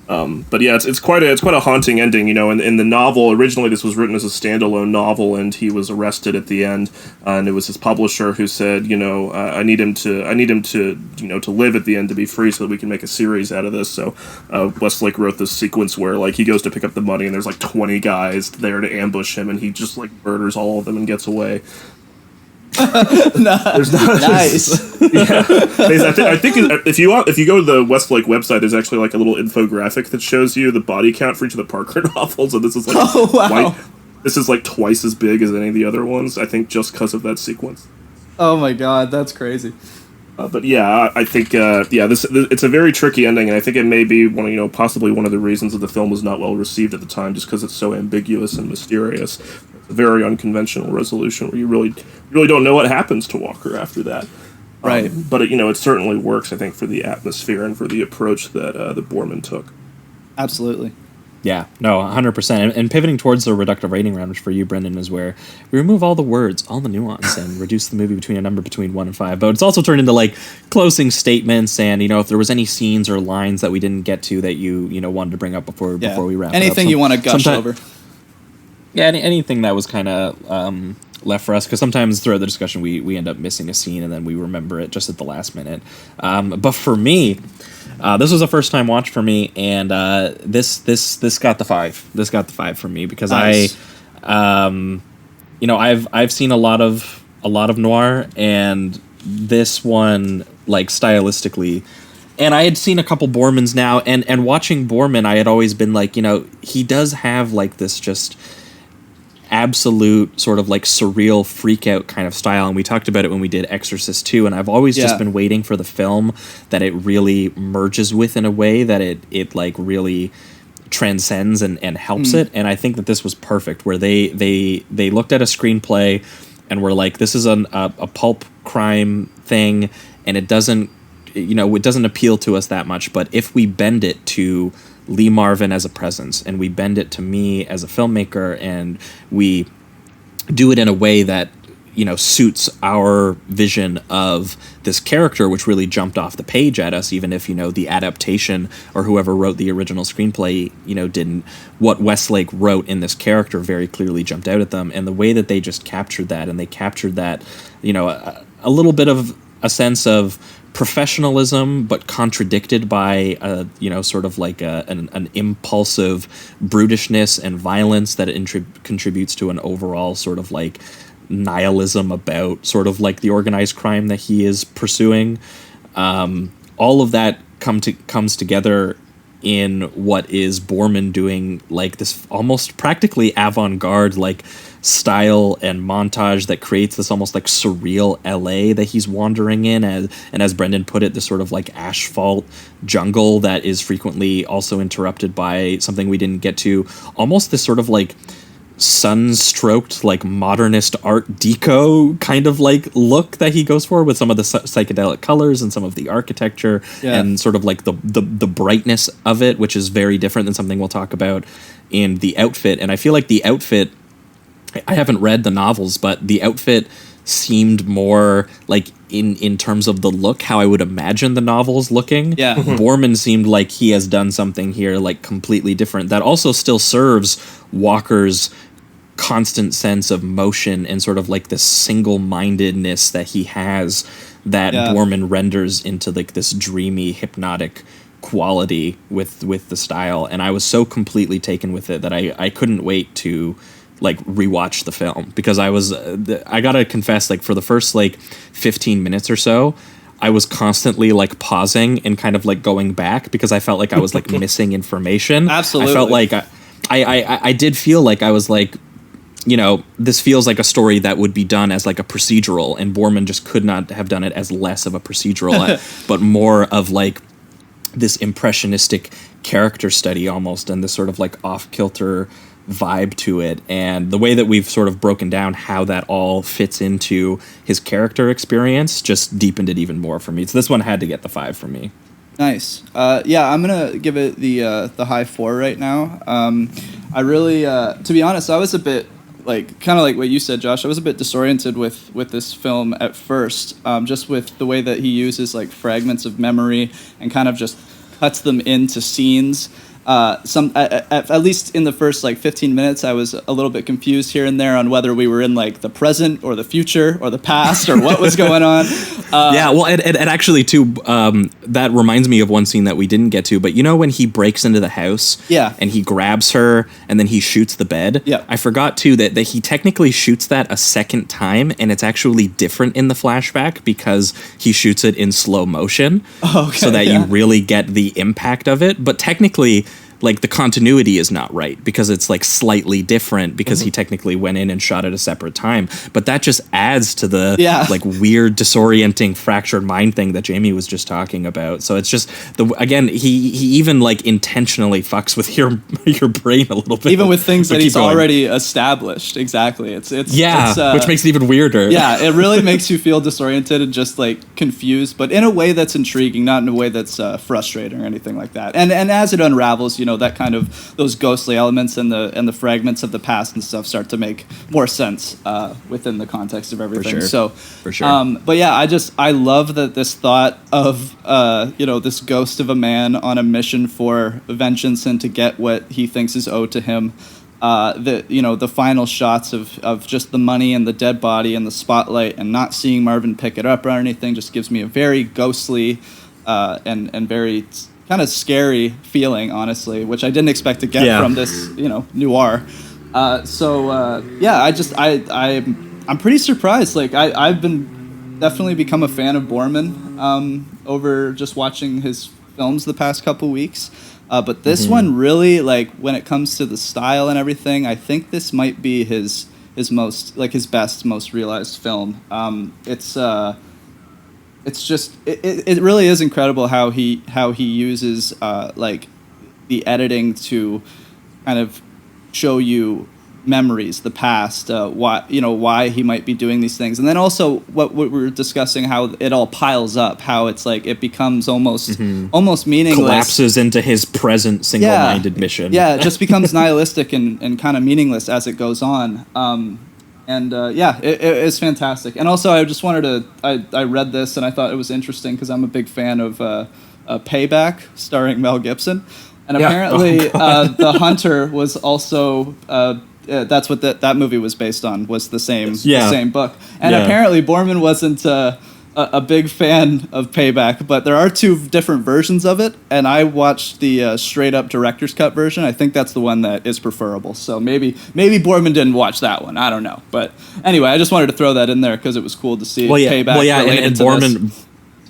But yeah, it's quite a haunting ending, in the novel. Originally, this was written as a standalone novel, and he was arrested at the end, and it was his publisher who said, I need him to to live at the end to be free, so that we can make a series out of this. So Westlake wrote this sequence where like he goes to pick up the money, and there's like 20 guys there to ambush him, and he just like murders all of them and gets away. Nice. Yeah, I think if you go to the Westlake website, there's actually like a little infographic that shows you the body count for each of the Parker novels, and this is like This is like twice as big as any of the other ones, I think, just because of that sequence. Oh my god, that's crazy. But yeah, I think this it's a very tricky ending, and I think it may be possibly one of the reasons that the film was not well received at the time, just because it's so ambiguous and mysterious. It's a very unconventional resolution where you really don't know what happens to Walker after that. Right. But it certainly works, I think, for the atmosphere and for the approach that the Boorman took. Absolutely. Yeah, no, 100%. And pivoting towards the reductive rating round, which for you, Brendan, is where we remove all the words, all the nuance, and reduce the movie between a number between 1 and 5. But it's also turned into like closing statements, and if there was any scenes or lines that we didn't get to that you wanted to bring up before we wrap. Anything you want to gush over. Yeah, anything that was kind of left for us, because sometimes throughout the discussion we end up missing a scene and then we remember it just at the last minute. But for me, this was a first time watch for me, and this got the 5. This got the 5 for me because nice. I've seen a lot of noir, and this one, like, stylistically. And I had seen a couple Boormans now, and watching Boorman, I had always been like, he does have like this just absolute sort of like surreal freak out kind of style, and we talked about it when we did Exorcist 2, and I've always just been waiting for the film that it really merges with in a way that it like really transcends and helps it. And I think that this was perfect, where they looked at a screenplay and were like, this is a pulp crime thing, and it doesn't appeal to us that much, but if we bend it to Lee Marvin as a presence, and we bend it to me as a filmmaker, and we do it in a way that suits our vision of this character, which really jumped off the page at us, even if the adaptation or whoever wrote the original screenplay didn't. What Westlake wrote in this character very clearly jumped out at them, and the way that they just captured that, and they captured that a little bit of a sense of professionalism, but contradicted by sort of like an impulsive brutishness and violence that contributes to an overall sort of like nihilism about sort of like the organized crime that he is pursuing. All of that comes together in what is Boorman doing, like this almost practically avant-garde like style and montage that creates this almost like surreal LA that he's wandering in, and as Brendan put it, this sort of like asphalt jungle that is frequently also interrupted by something we didn't get to, almost this sort of like sun-stroked like modernist art deco kind of like look that he goes for with some of the psychedelic colors and some of the architecture and sort of like the brightness of it, which is very different than something we'll talk about in The Outfit. And I feel like The Outfit, I haven't read the novels, but The Outfit seemed more like in terms of the look how I would imagine the novels looking. Yeah. Boorman seemed like he has done something here like completely different that also still serves Walker's constant sense of motion and sort of like this single-mindedness that he has that Boorman renders into like this dreamy, hypnotic quality with the style. And I was so completely taken with it that I couldn't wait to like rewatch the film, because I gotta confess, like for the first like 15 minutes or so, I was constantly like pausing and kind of like going back because I felt like I was like missing information. Absolutely. I felt like I did feel like I was like, this feels like a story that would be done as like a procedural, and Boorman just could not have done it as less of a procedural, but more of like this impressionistic character study almost, and this sort of like off-kilter vibe to it. And the way that we've sort of broken down how that all fits into his character experience just deepened it even more for me. So this one had to get the 5 for me. Nice. I'm gonna give it the high 4 right now. I really, to be honest, I was a bit like kind of like what you said, Josh. I was a bit disoriented with this film at first, just with the way that he uses like fragments of memory and kind of just cuts them into scenes. At least in the first like 15 minutes, I was a little bit confused here and there on whether we were in like the present or the future or the past or what was going on. It actually too, that reminds me of one scene that we didn't get to, but when he breaks into the house and he grabs her and then he shoots the bed, I forgot too that he technically shoots that a second time, and it's actually different in the flashback because he shoots it in slow motion so that you really get the impact of it. But technically like the continuity is not right because it's like slightly different because he technically went in and shot at a separate time. But that just adds to the like weird, disorienting, fractured mind thing that Jamie was just talking about. So it's just he even like intentionally fucks with your brain a little bit, even with things but that he's keep going. already established. Exactly. It's which makes it even weirder. Yeah, it really makes you feel disoriented and just like confused, but in a way that's intriguing, not in a way that's frustrating or anything like that. And as it unravels, you know, that kind of those ghostly elements and the fragments of the past and stuff start to make more sense within the context of everything. For sure. But yeah, I love that this thought of this ghost of a man on a mission for vengeance and to get what he thinks is owed to him. The final shots of just the money and the dead body and the spotlight and not seeing Marvin pick it up or anything just gives me a very ghostly and very kind of scary feeling, honestly, which I didn't expect to get from this noir. I'm pretty surprised. Like I've been definitely become a fan of Borman over just watching his films the past couple weeks. But this one really, like, when it comes to the style and everything, I think this might be his most, like, his best, most realized film. It's just it really is incredible how he uses like the editing to kind of show you memories, the past, why he might be doing these things, and then also what we were discussing, how it all piles up, how it's like it becomes almost meaningless, collapses into his present single-minded mission. Yeah, it just becomes nihilistic and kind of meaningless as it goes on. It's fantastic. And also, I just wanted to, I read this and I thought it was interesting because I'm a big fan of Payback, starring Mel Gibson, and apparently The Hunter was also. That's what that movie was based on, was the same book. And apparently Borman wasn't a big fan of Payback, but there are two different versions of it, and I watched the straight-up director's cut version. I think that's the one that is preferable. So maybe Borman didn't watch that one. I don't know. But anyway, I just wanted to throw that in there because it was cool to see Payback related to this.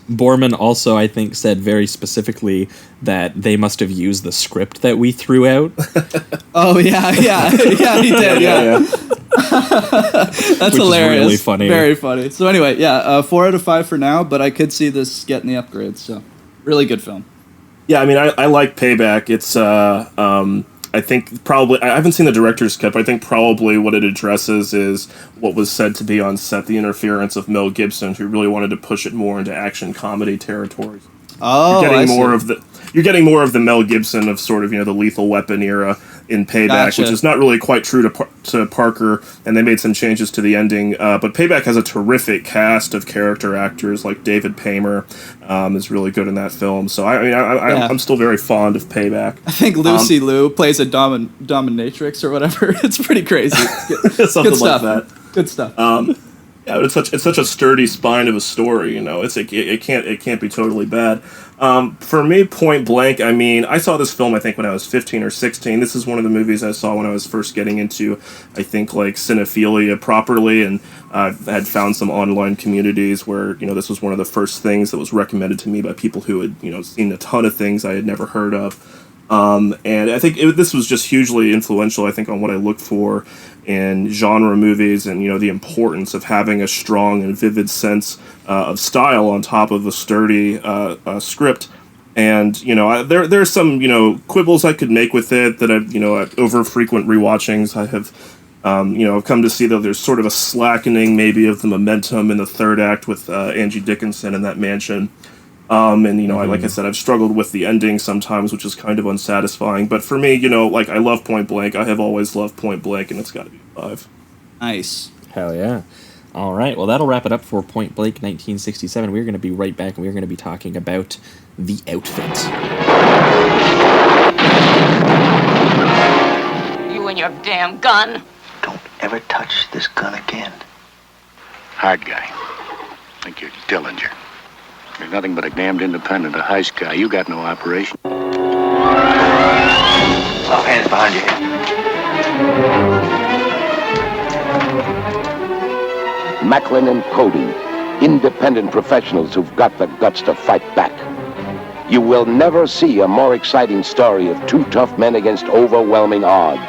Borman also, I think, said very specifically that they must have used the script that we threw out. Oh, yeah, he did, yeah. That's hilarious. Really funny. Very funny. So anyway, 4 out of 5 for now, but I could see this getting the upgrades, so really good film. Yeah, I mean, I like Payback. It's, I think probably, I haven't seen the director's cut, but I think probably what it addresses is what was said to be on set, the interference of Mel Gibson, who really wanted to push it more into action comedy territories. Oh, You're getting more of the Mel Gibson of sort of, the Lethal Weapon era in Payback, which is not really quite true to Parker, and they made some changes to the ending. But Payback has a terrific cast of character actors, like David Paymer is really good in that film. So I'm still very fond of Payback. I think Lucy Liu plays a dominatrix or whatever. It's pretty crazy. Something like that. Good stuff. Yeah, it's such a sturdy spine of a story. It can't be totally bad. For me, Point Blank, I mean, I saw this film, I think, when I was 15 or 16. This is one of the movies I saw when I was first getting into, I think, like, cinephilia properly, and had found some online communities where, this was one of the first things that was recommended to me by people who had, seen a ton of things I had never heard of. And I think this was just hugely influential, I think, on what I look for in genre movies, and the importance of having a strong and vivid sense of style on top of a sturdy script. And there's some quibbles I could make with it that I've over frequent rewatchings I have I've come to see that there's sort of a slackening maybe of the momentum in the third act with Angie Dickinson in that mansion. Like I said, I've struggled with the ending sometimes, which is kind of unsatisfying. But for me, I love Point Blank. I have always loved Point Blank, and it's got to be a 5. Nice. Hell yeah. All right. Well, that'll wrap it up for Point Blank 1967. We're going to be right back, and we're going to be talking about the outfit. You and your damn gun. Don't ever touch this gun again. Hard guy. Think you're Dillinger. You're nothing but a damned independent, a heist guy. You got no operation. Off hands behind your head. Macklin and Cody, independent professionals who've got the guts to fight back. You will never see a more exciting story of two tough men against overwhelming odds.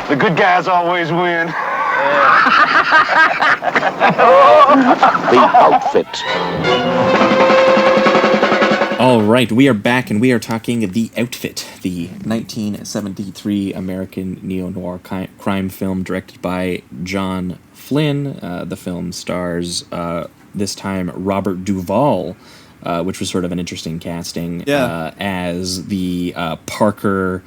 The good guys always win. The Outfit. All right, we are back, and we are talking The Outfit, the 1973 American neo-noir crime film directed by John Flynn. The film stars, this time, Robert Duvall, which was sort of an interesting casting, as the Parker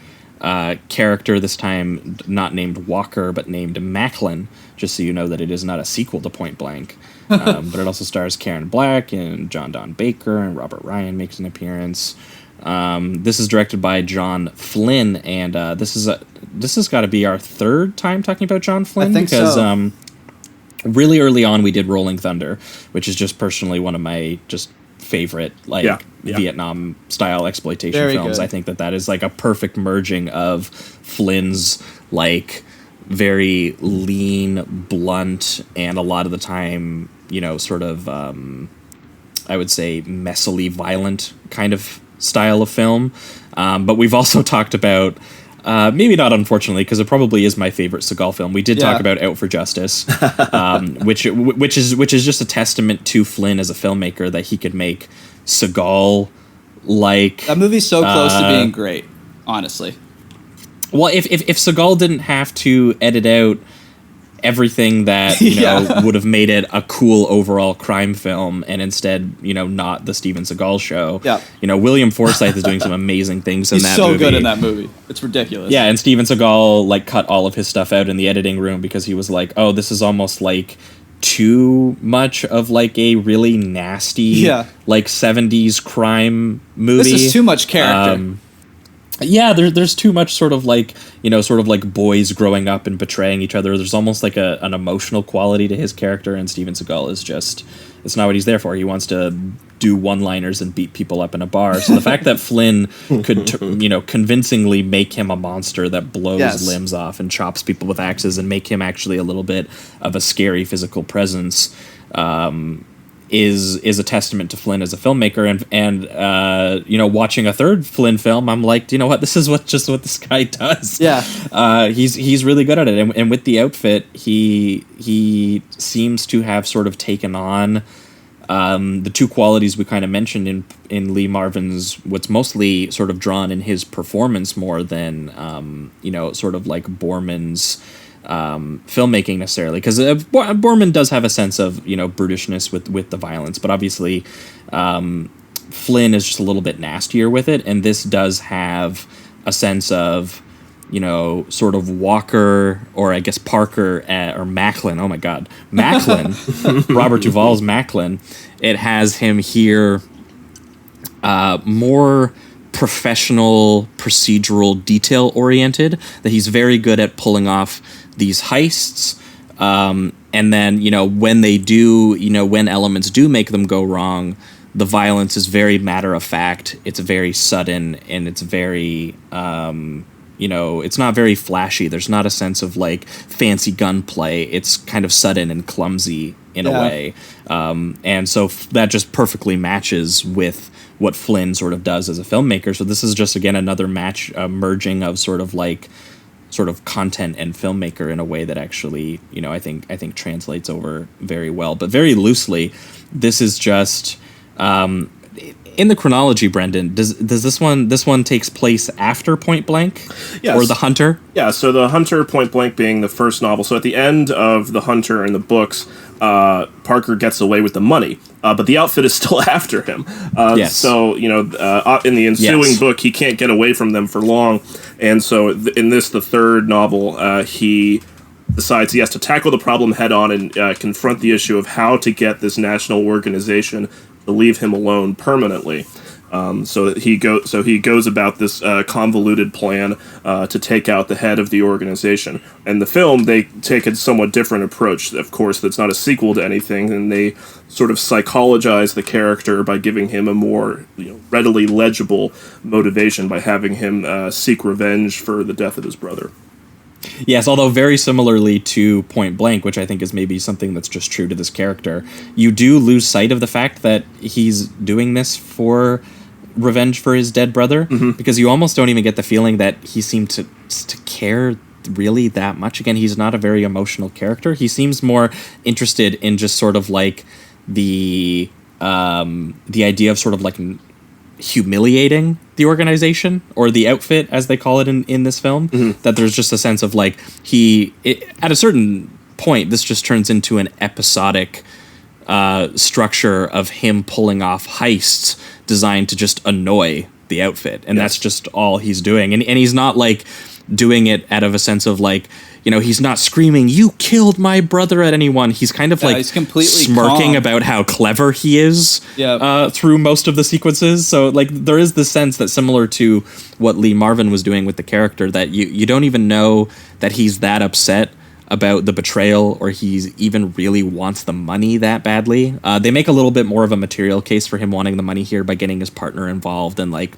character, this time not named Walker, but named Macklin, just so you know that it is not a sequel to Point Blank. But it also stars Karen Black and John Don Baker, and Robert Ryan makes an appearance. This is directed by John Flynn, and this has got to be our third time talking about John Flynn. I think so. Really early on we did Rolling Thunder, which is just personally one of my just favorite Vietnam style exploitation films. Good. I think that is like a perfect merging of Flynn's like very lean, blunt, and a lot of the time, sort of, I would say, messily violent kind of style of film. But we've also talked about, maybe not unfortunately, because it probably is my favorite Seagal film. We did talk about Out for Justice, which is just a testament to Flynn as a filmmaker that he could make Seagal like that movie's so close to being great, honestly. Well, if Seagal didn't have to edit out everything that would have made it a cool overall crime film, and instead not the Steven Seagal show. William Forsythe is doing some amazing things in that movie. He's so good in that movie. It's ridiculous. Yeah, and Steven Seagal like cut all of his stuff out in the editing room because he was like, oh, this is almost like too much of like a really nasty like 70s crime movie. This is too much character. There's too much sort of like boys growing up and betraying each other. There's almost like an emotional quality to his character, and Steven Seagal is just, it's not what he's there for. He wants to do one-liners and beat people up in a bar. So the fact that Flynn could convincingly make him a monster that blows limbs off and chops people with axes and make him actually a little bit of a scary physical presence is a testament to Flynn as a filmmaker, and watching a third Flynn film, I'm like, you know what, this is what this guy does. He's really good at it, and with The Outfit, he seems to have sort of taken on the two qualities we kind of mentioned in Lee Marvin's, what's mostly sort of drawn in his performance more than sort of like Borman's filmmaking necessarily, because Borman does have a sense of brutishness with the violence, but obviously Flynn is just a little bit nastier with it, and this does have a sense of sort of Walker, or I guess Parker, or Macklin. Oh my God, Macklin, Robert Duvall's Macklin. It has him here more professional, procedural, detail oriented. That he's very good at pulling off these heists, and then when they do, when elements do make them go wrong, the violence is very matter of fact. It's very sudden, and it's very it's not very flashy. There's not a sense of like fancy gunplay. It's kind of sudden and clumsy in a way, and so that just perfectly matches with what Flynn sort of does as a filmmaker. So this is just again another merging of sort of content and filmmaker in a way that actually, I think translates over very well. But very loosely, this is just in the chronology. Brendan, does this one takes place after Point Blank? Yes. Or The Hunter? Yeah, so The Hunter, Point Blank being the first novel. So at the end of The Hunter in the books, Parker gets away with the money, but the outfit is still after him. So, in the ensuing book, he can't get away from them for long. And so in this, the third novel, he decides he has to tackle the problem head on and confront the issue of how to get this national organization to leave him alone permanently. So he goes about this convoluted plan to take out the head of the organization. And the film, they take a somewhat different approach. Of course, that's not a sequel to anything, and they sort of psychologize the character by giving him a more readily legible motivation by having him seek revenge for the death of his brother. Yes, although very similarly to Point Blank, which I think is maybe something that's just true to this character, you do lose sight of the fact that he's doing this for revenge for his dead brother, because you almost don't even get the feeling that he seemed to care really that much. Again, he's not a very emotional character. He seems more interested in just sort of like the idea of sort of like humiliating the organization or the outfit, as they call it in this film. That there's just a sense of like at a certain point, this just turns into an episodic structure of him pulling off heists designed to just annoy the outfit, and that's just all he's doing. And he's not like doing it out of a sense of like, you know, he's not screaming, "You killed my brother" at anyone. He's kind of like he's completely smirking calm about how clever he is through most of the sequences. So like there is the sense that, similar to what Lee Marvin was doing with the character, that you don't even know that he's that upset about the betrayal, or he's even really wants the money that badly. They make a little bit more of a material case for him wanting the money here by getting his partner involved, and like,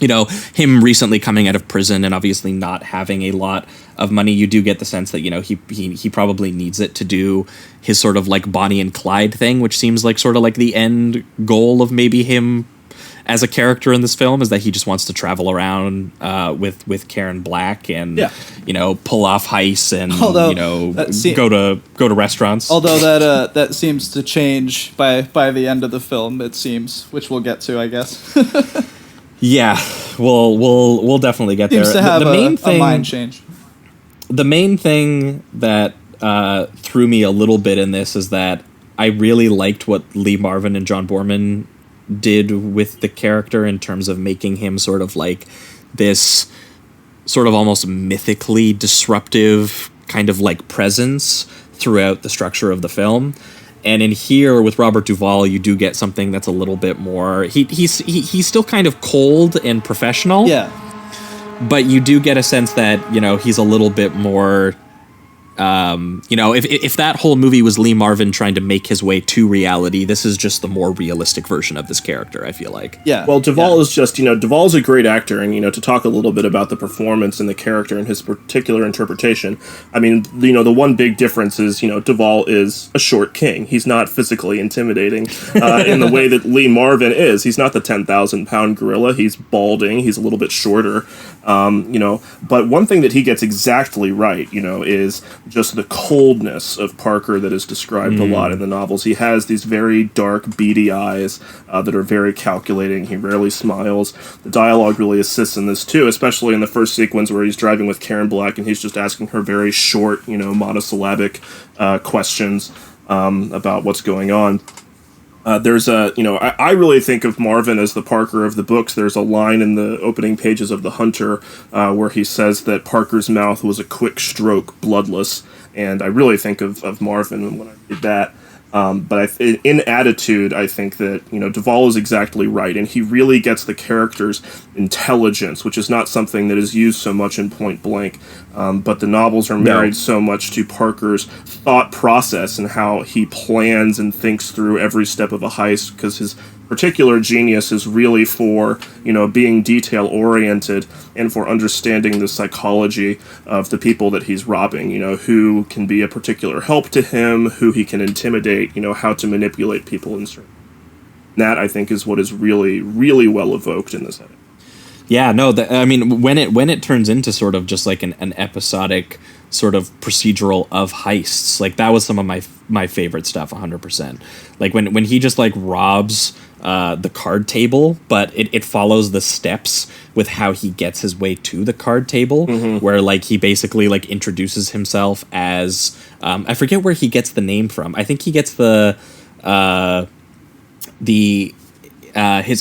you know, him recently coming out of prison and obviously not having a lot of money. You do get the sense that, you know, he probably needs it to do his sort of like Bonnie and Clyde thing, which seems like sort of like the end goal of maybe him as a character in this film, is that he just wants to travel around with Karen Black and you know, pull off heists and you know, go to restaurants. Although that seems to change by the end of the film, it seems, which we'll get to, I guess. Yeah, we'll definitely get there. Seems to have a mind change. The main thing that threw me a little bit in this is that I really liked what Lee Marvin and John Boorman did with the character in terms of making him sort of like this sort of almost mythically disruptive kind of like presence throughout the structure of the film. And in here with Robert Duvall, you do get something that's a little bit more, he's still kind of cold and professional. Yeah. But you do get a sense that, you know, he's a little bit more, you know, if that whole movie was Lee Marvin trying to make his way to reality, this is just the more realistic version of this character, I feel like. Yeah. Well, Duvall is just, you know, Duvall's a great actor, and, you know, to talk a little bit about the performance and the character and his particular interpretation, I mean, you know, the one big difference is, you know, Duvall is a short king. He's not physically intimidating in the way that Lee Marvin is. He's not the 10,000-pound gorilla. He's balding. He's a little bit shorter, you know. But one thing that he gets exactly right, you know, is just the coldness of Parker that is described a lot in the novels. He has these very dark, beady eyes that are very calculating. He rarely smiles. The dialogue really assists in this too, especially in the first sequence where he's driving with Karen Black and he's just asking her very short, you know, monosyllabic questions about what's going on. There's a, you know, I really think of Marvin as the Parker of the books. There's a line in the opening pages of The Hunter where he says that Parker's mouth was a quick stroke, bloodless. And I really think of Marvin when I read that. But in attitude, I think that, you know, Duvall is exactly right, and he really gets the character's intelligence, which is not something that is used so much in Point Blank. But the novels are married so much to Parker's thought process and how he plans and thinks through every step of a heist, because his particular genius is really for, you know, being detail-oriented and for understanding the psychology of the people that he's robbing, you know, who can be a particular help to him, who he can intimidate, you know, how to manipulate people and certain. That, I think, is what is really, really well evoked in this edit. Yeah, no, I mean, when it turns into sort of just like an episodic sort of procedural of heists, like that was some of my favorite stuff, 100%. Like when he just like robs the card table, but it follows the steps with how he gets his way to the card table, where like he basically like introduces himself as I forget where he gets the name from. I think he gets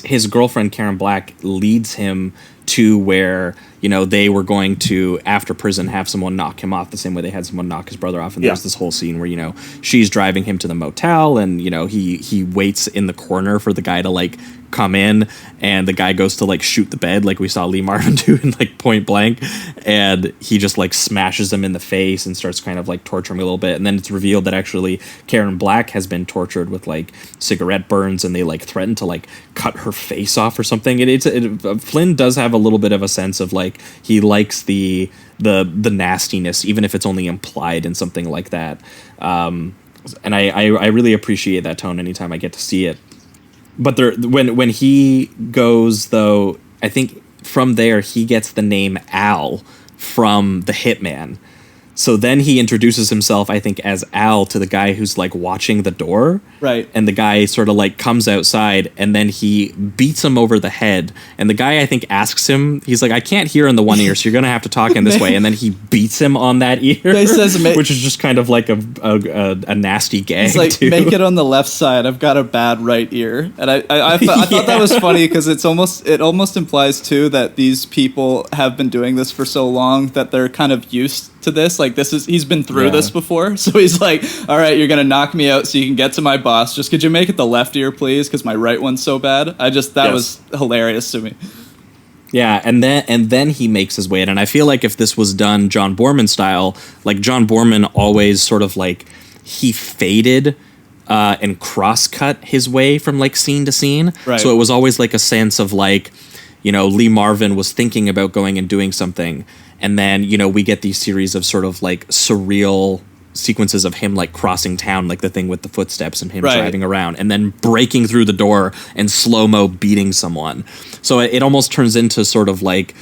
his girlfriend Karen Black leads him to where, you know, they were going to, after prison, have someone knock him off the same way they had someone knock his brother off. And there's this whole scene where, you know, she's driving him to the motel, and, you know, he waits in the corner for the guy to like come in, and the guy goes to like shoot the bed like we saw Lee Marvin do in like Point Blank, and he just like smashes him in the face and starts kind of like torturing him a little bit. And then it's revealed that actually Karen Black has been tortured with like cigarette burns, and they like threaten to like cut her face off or something. Flynn does have a little bit of a sense of like like he likes the nastiness, even if it's only implied in something like that. And I really appreciate that tone anytime I get to see it. But when he goes, though, I think from there he gets the name Al from the hitman. So then he introduces himself, I think, as Al to the guy who's like watching the door. Right. And the guy sort of like comes outside and then he beats him over the head. And the guy, I think, asks him, he's like, I can't hear in the one ear, so you're going to have to talk in this way. And then he beats him on that ear, He says, which is just kind of like a nasty gag. He's like, too. Make it on the left side. I've got a bad right ear. And I thought that was funny because it almost implies too that these people have been doing this for so long that they're kind of used to this. Like he's been through this before. So he's like, all right, you're going to knock me out so you can get to my boss. Just could you make it the left ear, please? Because my right one's so bad. That was hilarious to me. Yeah, and then he makes his way in. And I feel like if this was done John Boorman style, like John Boorman always sort of like he faded and cross-cut his way from like scene to scene. Right. So it was always like a sense of like, you know, Lee Marvin was thinking about going and doing something. And then, you know, we get these series of sort of like surreal sequences of him like crossing town, like the thing with the footsteps and him driving around and then breaking through the door and slow-mo beating someone. So it almost turns into sort of like,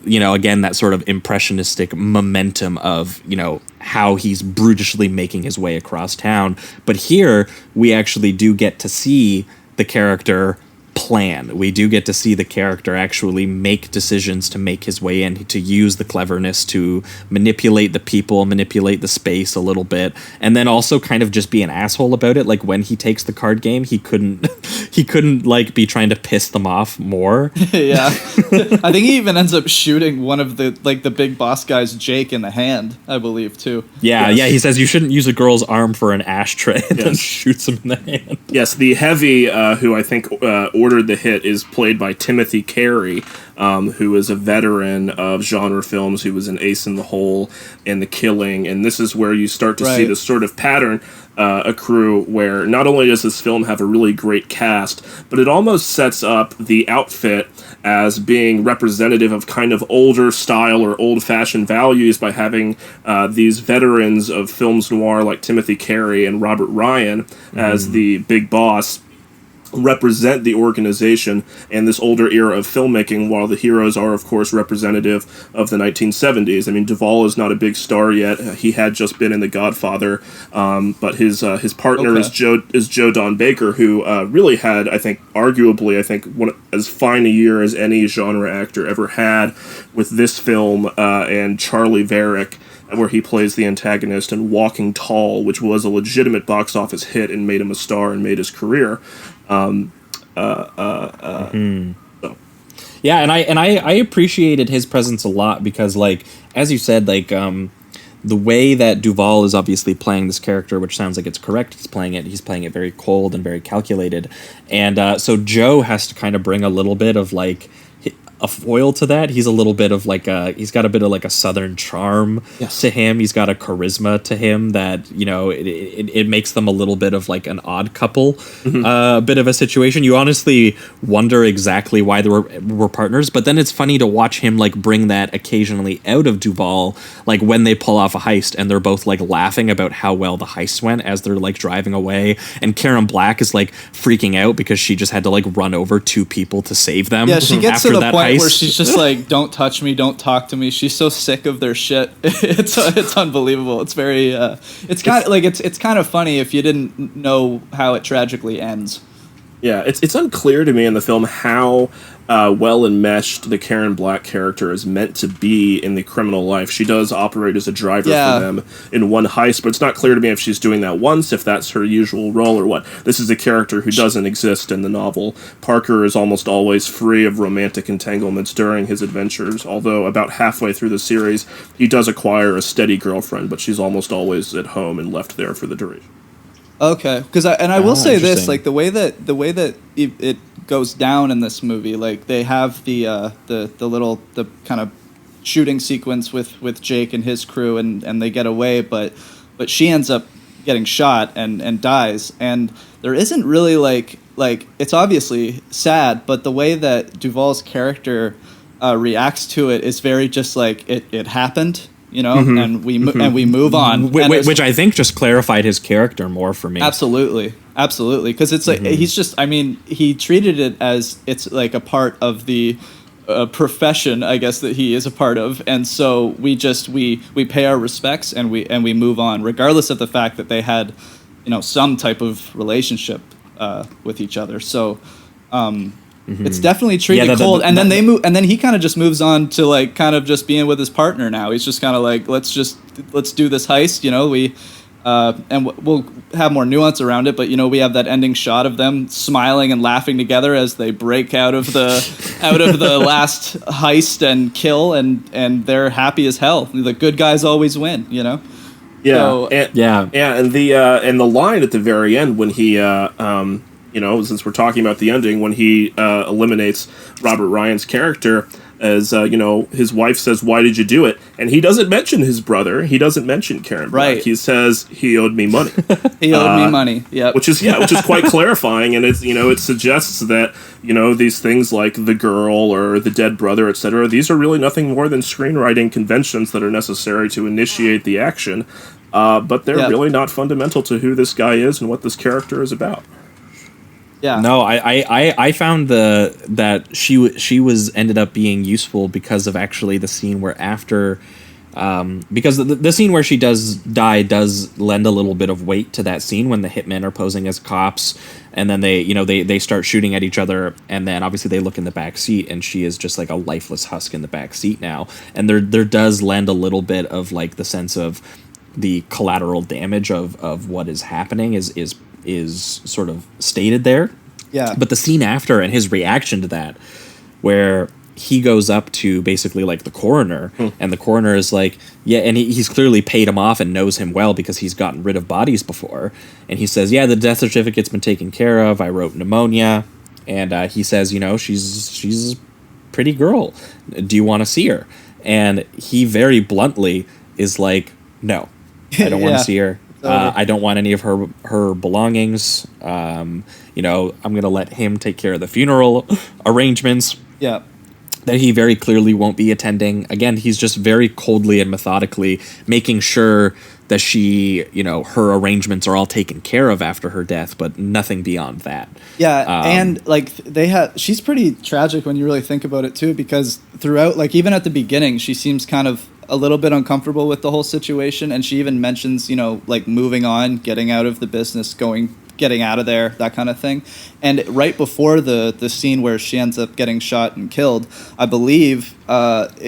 you know, again, that sort of impressionistic momentum of, you know, how he's brutishly making his way across town. But here we actually do get to see the character plan. We do get to see the character actually make decisions to make his way in, to use the cleverness to manipulate the people, manipulate the space a little bit, and then also kind of just be an asshole about it. Like when he takes the card game, he couldn't like be trying to piss them off more. Yeah. I think he even ends up shooting one of the big boss guys, Jake, in the hand, I believe, too. Yeah, yes. Yeah, he says you shouldn't use a girl's arm for an ashtray and then shoots him in the hand. Yes, the heavy, who I think ordered the hit, is played by Timothy Carey, who is a veteran of genre films, who was an Ace in the Hole and The Killing, and this is where you start to see this sort of pattern accrue, where not only does this film have a really great cast, but it almost sets up the outfit as being representative of kind of older style or old-fashioned values by having these veterans of films noir like Timothy Carey and Robert Ryan as the big boss represent the organization and this older era of filmmaking, while the heroes are, of course, representative of the 1970s. I mean, Duvall is not a big star yet. He had just been in The Godfather, but his partner is Joe Don Baker, who really had, I think, arguably, as fine a year as any genre actor ever had with this film and Charlie Varick, where he plays the antagonist in Walking Tall, which was a legitimate box office hit and made him a star and made his career. So. Yeah, and I appreciated his presence a lot because, like, as you said, like, the way that Duvall is obviously playing this character, which sounds like it's correct, he's playing it very cold and very calculated, and so Joe has to kind of bring a little bit of like a foil to that. He's a little bit of like he's got a bit of like a southern charm to him. He's got a charisma to him that, you know, it makes them a little bit of like an odd couple, bit of a situation. You honestly wonder exactly why they were partners, but then it's funny to watch him like bring that occasionally out of Duvall, like when they pull off a heist and they're both like laughing about how well the heist went as they're like driving away, and Karen Black is like freaking out because she just had to like run over two people to save them. Yeah, she gets after to the that point heist. where she's just like, don't touch me, don't talk to me. She's so sick of their shit. It's unbelievable. It's very it's kind of funny if you didn't know how it tragically ends. Yeah, it's unclear to me in the film how well enmeshed the Karen Black character is meant to be in the criminal life. She does operate as a driver for them in one heist, but it's not clear to me if she's doing that once, if that's her usual role, or what. This is a character who doesn't exist in the novel. Parker is almost always free of romantic entanglements during his adventures, although about halfway through the series, he does acquire a steady girlfriend, but she's almost always at home and left there for the duration. Okay, because I will say this, like the way that it goes down in this movie, like they have the kind of shooting sequence with Jake and his crew, and they get away, but she ends up getting shot and dies, and there isn't really like it's obviously sad, but the way that Duvall's character reacts to it is very just like it happened, and we move on. Which I think just clarified his character more for me. Absolutely, because it's like he's just. I mean, he treated it as it's like a part of the profession, I guess, that he is a part of, and so we pay our respects and we move on, regardless of the fact that they had, some type of relationship with each other. So. It's definitely treated cold, and then they move, and then he kind of just moves on to like kind of just being with his partner now. He's just kind of like let's do this heist, and we'll have more nuance around it. But we have that ending shot of them smiling and laughing together as they break out of the last heist and kill, and they're happy as hell. The good guys always win, Yeah, So, and the line at the very end when he since we're talking about the ending, when he eliminates Robert Ryan's character, as his wife says, "Why did you do it?" And he doesn't mention his brother. He doesn't mention Karen Black. Right. He says he owed me money. He owed me money. Yeah. Which is quite clarifying, and it's it suggests that these things like the girl or the dead brother, etc. These are really nothing more than screenwriting conventions that are necessary to initiate the action, but they're really not fundamental to who this guy is and what this character is about. Yeah. No, I found that she was ended up being useful because of actually the scene where after, because the scene where she does die does lend a little bit of weight to that scene when the hitmen are posing as cops, and then they start shooting at each other, and then obviously they look in the back seat and she is just like a lifeless husk in the back seat now, and there does lend a little bit of like the sense of the collateral damage of what is happening is sort of stated there. Yeah. But the scene after and his reaction to that, where he goes up to basically like the coroner, and the coroner is like, yeah, and he's clearly paid him off and knows him well because he's gotten rid of bodies before. And he says, yeah, the death certificate's been taken care of. I wrote pneumonia. And he says, she's a pretty girl. Do you want to see her? And he very bluntly is like, no, I don't want to see her. I don't want any of her belongings. I'm going to let him take care of the funeral arrangements. Yeah. That he very clearly won't be attending. Again, he's just very coldly and methodically making sure that she, her arrangements are all taken care of after her death, but nothing beyond that. Yeah, and like she's pretty tragic when you really think about it too, because throughout, like even at the beginning, she seems kind of a little bit uncomfortable with the whole situation, and she even mentions, like moving on, getting out of the business, getting out of there, that kind of thing. And right before the scene where she ends up getting shot and killed, I believe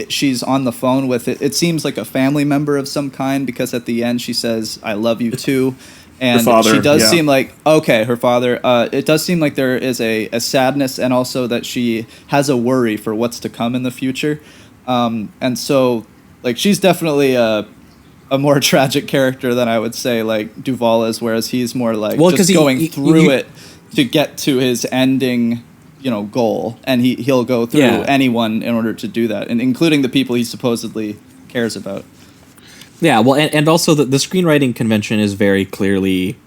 she's on the phone with it seems like a family member of some kind, because at the end she says, "I love you too." And her father, she does seem like, okay, her father, it does seem like there is a sadness, and also that she has a worry for what's to come in the future. And so, like, she's definitely a more tragic character than I would say like Duvall is, whereas he's more like just going through it to get to his ending, goal, and he'll go through anyone in order to do that, and including the people he supposedly cares about. Yeah, well, and also the screenwriting convention is very clearly,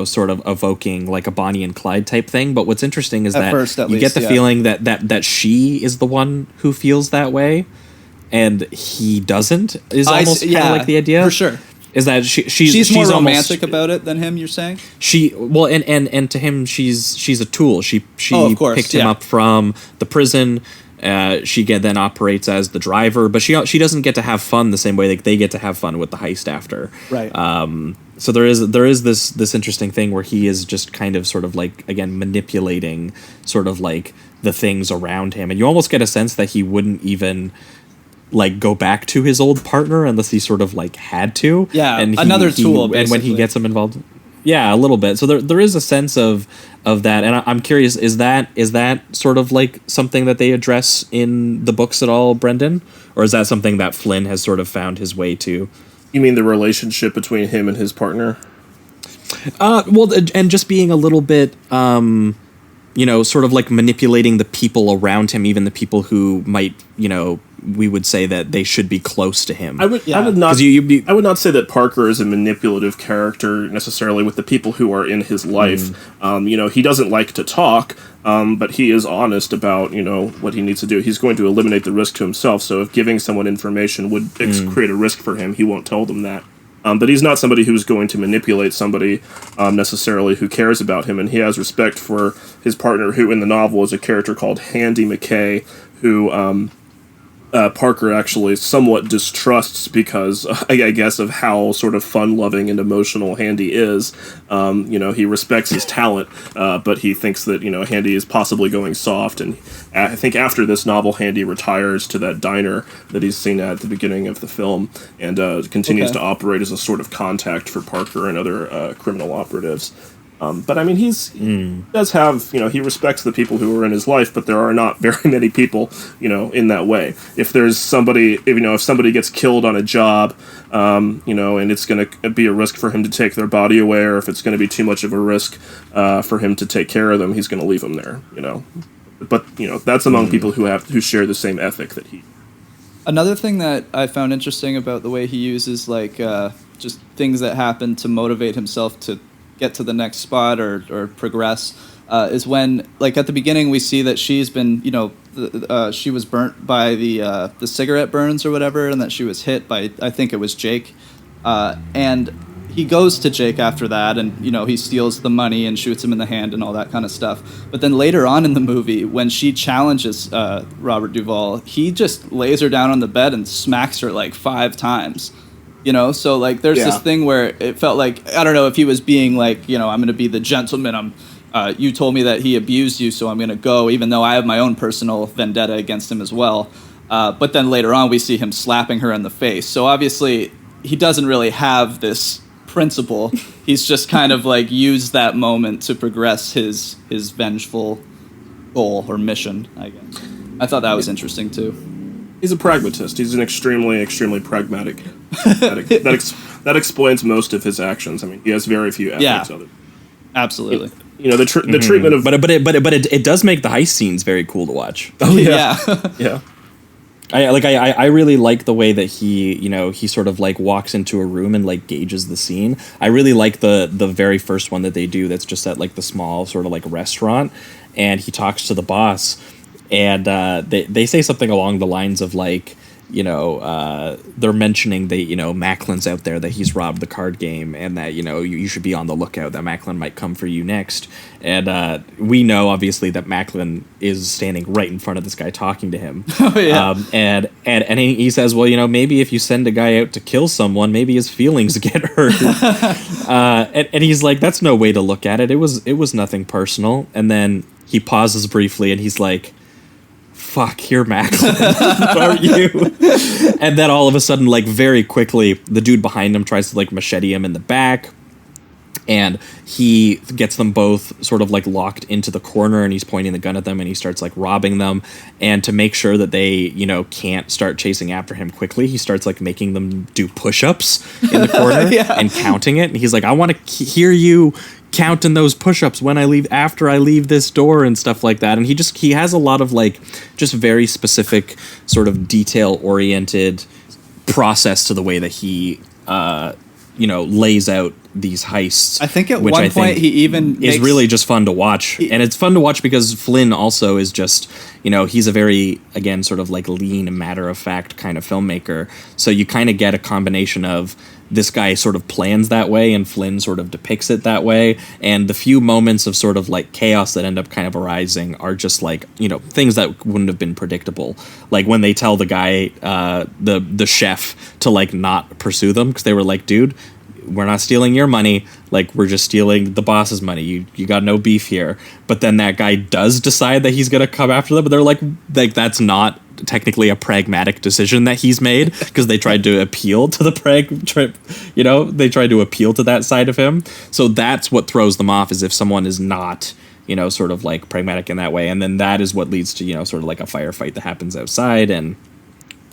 sort of evoking like a Bonnie and Clyde type thing. But what's interesting is that you get the feeling that she is the one who feels that way, and he doesn't, is almost kind of like the idea. For sure. Is that she's more romantic about it than him, you're saying? And to him she's a tool. She of course, picked him up from the prison. She then operates as the driver, but she doesn't get to have fun the same way like they get to have fun with the heist after. Right. So there is this interesting thing where he is just kind of sort of like, again, manipulating sort of like the things around him, and you almost get a sense that he wouldn't even like go back to his old partner unless he sort of like had to. Yeah, and another tool. And when he gets him involved, yeah, a little bit. So there is a sense of that, and I'm curious, is that sort of like something that they address in the books at all, Brendan, or is that something that Flynn has sort of found his way to? You mean the relationship between him and his partner? Well, and just being a little bit, sort of like manipulating the people around him, even the people who might, we would say that they should be close to him. I would not say that Parker is a manipulative character necessarily with the people who are in his life. He doesn't like to talk, but he is honest about, what he needs to do. He's going to eliminate the risk to himself, so if giving someone information would create a risk for him, he won't tell them that. But he's not somebody who's going to manipulate somebody necessarily who cares about him, and he has respect for his partner, who in the novel is a character called Handy McKay, who Parker actually somewhat distrusts because, I guess, of how sort of fun-loving and emotional Handy is. He respects his talent, but he thinks that, Handy is possibly going soft. And I think after this novel, Handy retires to that diner that he's seen at the beginning of the film and continues to operate as a sort of contact for Parker and other criminal operatives. But I mean, he does have, he respects the people who are in his life, but there are not very many people, in that way. If there's somebody, if somebody gets killed on a job, and it's going to be a risk for him to take their body away, or if it's going to be too much of a risk for him to take care of them, he's going to leave them there, But, that's among people who share the same ethic that he. Another thing that I found interesting about the way he uses, just things that happen to motivate himself to get to the next spot or progress is when, at the beginning, we see that she's been, she was burnt by the cigarette burns or whatever, and that she was hit by, I think it was Jake. And he goes to Jake after that, and, he steals the money and shoots him in the hand and all that kind of stuff. But then later on in the movie, when she challenges Robert Duvall, he just lays her down on the bed and smacks her 5 times. So there's this thing where it felt like, I don't know if he was being I'm going to be the gentleman. You told me that he abused you, so I'm going to go, even though I have my own personal vendetta against him as well. But then later on, we see him slapping her in the face. So obviously, he doesn't really have this principle. He's just kind of used that moment to progress his vengeful goal or mission, I guess. I thought that was interesting too. He's a pragmatist. He's an extremely, extremely pragmatic. That explains most of his actions. I mean, he has very few ethics of it. Absolutely. The treatment of, but it does make the heist scenes very cool to watch. Oh yeah, yeah. I really like the way that he he sort of walks into a room and gauges the scene. I really like the very first one that they do. That's just at the small sort of restaurant, and he talks to the boss. And they say something along the lines of they're mentioning that Macklin's out there, that he's robbed the card game, and that you should be on the lookout, that Macklin might come for you next. And we know obviously that Macklin is standing right in front of this guy talking to him. Oh, yeah. And he says, well, maybe if you send a guy out to kill someone, maybe his feelings get hurt. And he's like, that's no way to look at it. It was nothing personal. And then he pauses briefly and he's like, fuck, you're Macklin, aren't you? And then all of a sudden, very quickly, the dude behind him tries to machete him in the back, and he gets them both sort of locked into the corner, and he's pointing the gun at them, and he starts robbing them. And to make sure that they can't start chasing after him quickly, he starts making them do push-ups in the corner and counting it. And he's like, I want to hear you counting those push-ups after I leave this door and stuff like that. And he has a lot of just very specific sort of detail-oriented process to the way that he lays out these heists. I think at one point he even is really just fun to watch. And it's fun to watch because Flynn also is just, he's a very, again, sort of lean, matter-of-fact kind of filmmaker. So you kind of get a combination of this guy sort of plans that way and Flynn sort of depicts it that way. And the few moments of sort of chaos that end up kind of arising are just things that wouldn't have been predictable. When they tell the guy, the chef, to not pursue them because they were like, dude, we're not stealing your money. We're just stealing the boss's money. You got no beef here. But then that guy does decide that he's going to come after them. But they're like that's not technically a pragmatic decision that he's made because they tried to appeal to the they tried to appeal to that side of him. So that's what throws them off, is if someone is not, sort of pragmatic in that way. And then that is what leads to, sort of a firefight that happens outside, and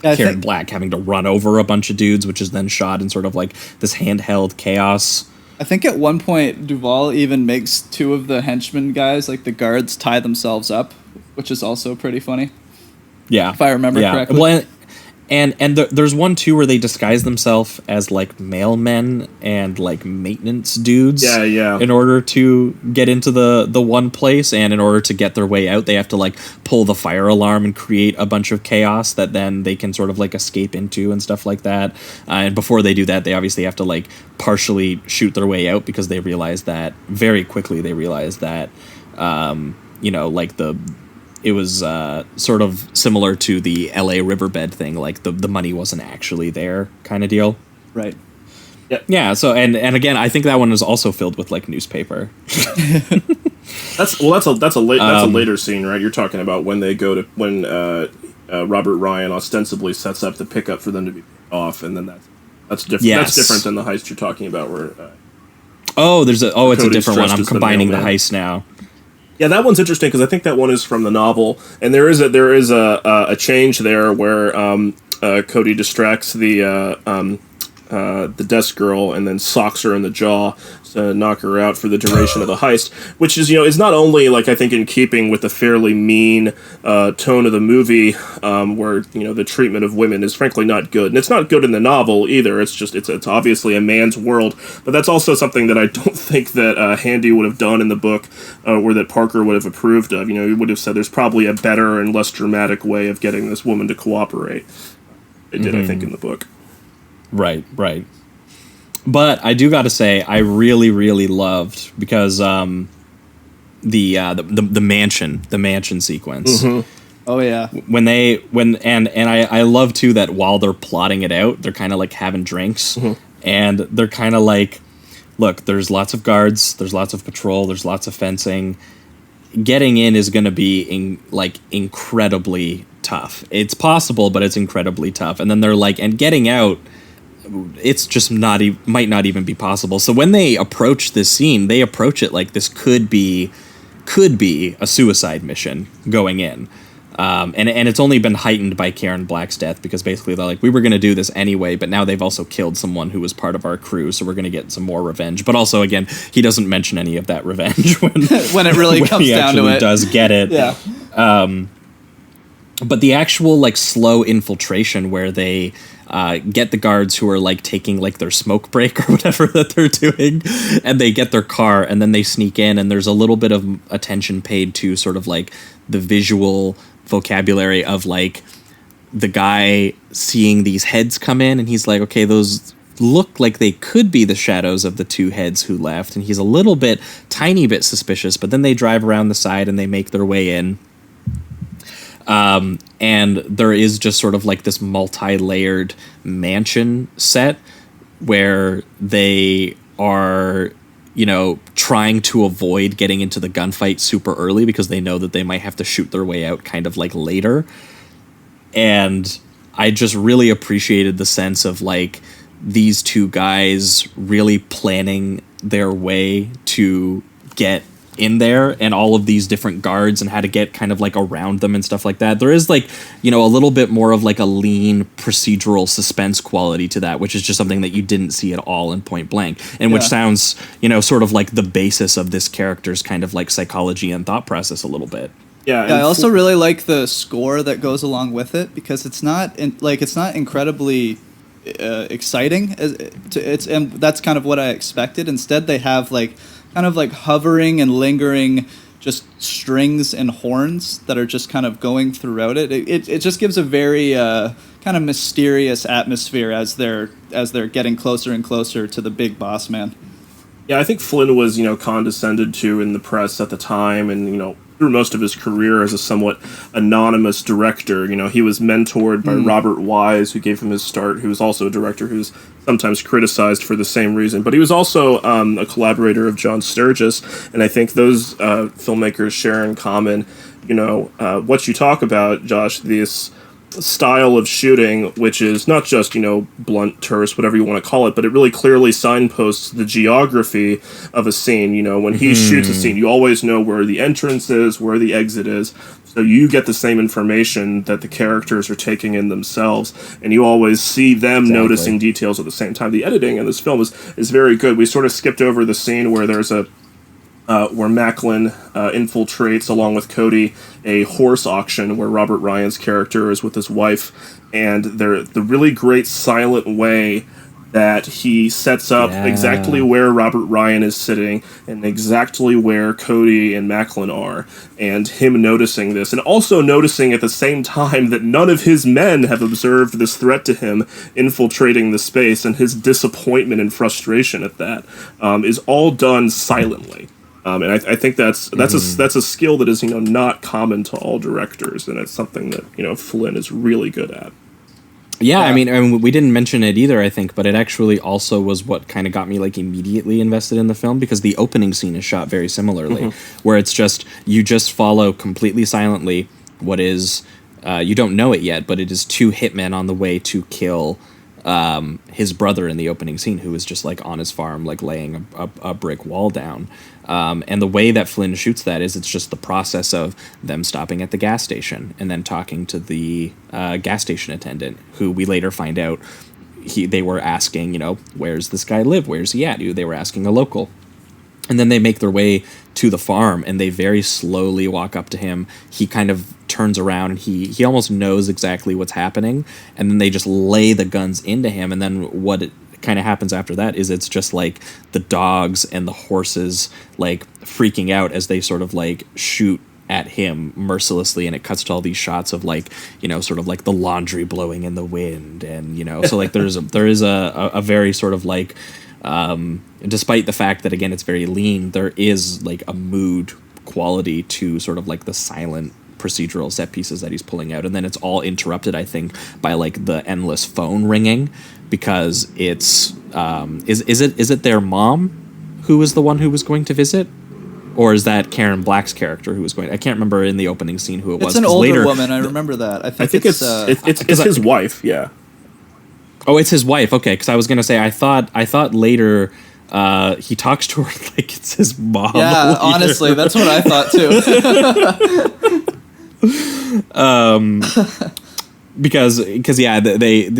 Karen Black having to run over a bunch of dudes, which is then shot in sort of this handheld chaos. I think at one point Duvall even makes 2 of the henchmen guys, the guards, tie themselves up, which is also pretty funny. Yeah, if I remember correctly. Well, there's one too where they disguise themselves as like mailmen and like maintenance dudes. Yeah. In order to get into the one place, and in order to get their way out, they have to like pull the fire alarm and create a bunch of chaos that then they can sort of like escape into and stuff like that. And before they do that, they obviously have to like partially shoot their way out, because they realize that very quickly. They realize that it was sort of similar to the LA riverbed thing, like the money wasn't actually there kind of deal. Right. Yeah. So and again, I think that one is also filled with like newspaper. That's a later scene, right? You're talking about when they go to when Robert Ryan ostensibly sets up the pickup for them to be picked off, and then that's different. Yes. That's different than the heist you're talking about, where. It's a different one. I'm as the combining the mailman. heist now. Yeah, that one's interesting because I think that one is from the novel, and there is a change there where Cody distracts the desk girl and then socks her in the jaw to knock her out for the duration of the heist, which is not only, like, I think in keeping with the fairly mean tone of the movie, where the treatment of women is frankly not good, and it's not good in the novel either. It's obviously a man's world, but that's also something that I don't think that Handy would have done in the book, or that Parker would have approved of. He would have said there's probably a better and less dramatic way of getting this woman to cooperate. They did, I think, in the book. Right. But I do got to say, I really, really loved, because the mansion sequence. Mm-hmm. Oh yeah. I love too that while they're plotting it out, they're kind of like having drinks, and they're kind of like, look, there's lots of guards, there's lots of patrol, there's lots of fencing. Getting in is going to be incredibly tough. It's possible, but it's incredibly tough. And then they're like, and getting out, it's just might not even be possible. So when they approach this scene, they approach it like this could be a suicide mission going in. And it's only been heightened by Karen Black's death, because basically they're like, we were going to do this anyway, but now they've also killed someone who was part of our crew, so we're going to get some more revenge. But also, again, he doesn't mention any of that revenge when it really when comes he down to it. Does get it. Yeah. But the actual like slow infiltration where they get the guards who are like taking like their smoke break or whatever that they're doing, and they get their car, and then they sneak in, and there's a little bit of attention paid to sort of like the visual vocabulary of like the guy seeing these heads come in, and he's like, okay, those look like they could be the shadows of the two heads who left, and he's a tiny bit suspicious, but then they drive around the side and they make their way in. And there is just sort of like this multi-layered mansion set where they are, trying to avoid getting into the gunfight super early, because they know that they might have to shoot their way out kind of like later. And I just really appreciated the sense of like these two guys really planning their way to get in there, and all of these different guards and how to get kind of like around them and stuff like that. There is like, a little bit more of like a lean procedural suspense quality to that, which is just something that you didn't see at all in Point Blank, and which sounds, sort of like the basis of this character's kind of like psychology and thought process a little bit. Yeah, I also really like the score that goes along with it, because it's not incredibly exciting. And that's kind of what I expected. Instead, they have like kind of like hovering and lingering just strings and horns that are just kind of going throughout it. It just gives a very kind of mysterious atmosphere as they're getting closer and closer to the big boss man. Yeah, I think Flynn was, condescended to in the press at the time, and, through most of his career as a somewhat anonymous director. He was mentored by Robert Wise, who gave him his start, who was also a director who's sometimes criticized for the same reason. But he was also a collaborator of John Sturges, and I think those filmmakers share in common, what you talk about, Josh, this style of shooting, which is not just, blunt, terse, whatever you want to call it, but it really clearly signposts the geography of a scene. When he shoots a scene, you always know where the entrance is, where the exit is, so you get the same information that the characters are taking in themselves, and you always see them noticing details at the same time. The editing in this film is very good. We sort of skipped over the scene where there's a where Macklin infiltrates, along with Cody, a horse auction where Robert Ryan's character is with his wife, and the really great silent way that he sets up exactly where Robert Ryan is sitting and exactly where Cody and Macklin are, and him noticing this, and also noticing at the same time that none of his men have observed this threat to him infiltrating the space, and his disappointment and frustration at that is all done silently. And I think that's a skill that is not common to all directors, and it's something that Flynn is really good at. Yeah, I mean, we didn't mention it either, I think, but it actually also was what kind of got me immediately invested in the film, because the opening scene is shot very similarly, where it's you just follow completely silently what is, you don't know it yet, but it is two hitmen on the way to kill his brother in the opening scene, who is just on his farm, laying a brick wall down. And the way that Flynn shoots that is it's just the process of them stopping at the gas station and then talking to the gas station attendant, who we later find out they were asking, where's this guy live? Where's he at? They were asking a local. And then they make their way to the farm, and they very slowly walk up to him. He kind of turns around, and he almost knows exactly what's happening. And then they just lay the guns into him. And then what kind of happens after that is it's just the dogs and the horses freaking out as they sort of shoot at him mercilessly, and it cuts to all these shots of sort of the laundry blowing in the wind, and so there is a very sort of despite the fact that again it's very lean, there is a mood quality to sort of the silent procedural set pieces that he's pulling out, and then it's all interrupted, I think, by the endless phone ringing, because it's is it their mom who was the one who was going to visit, or is that Karen Black's character who was going? I can't remember in the opening scene who it was. It's an older woman. I remember that. I think it's his wife. Yeah. Oh, it's his wife. Okay, because I was gonna say I thought later. He talks to her like it's his mom. Yeah, later. Honestly, that's what I thought too. Because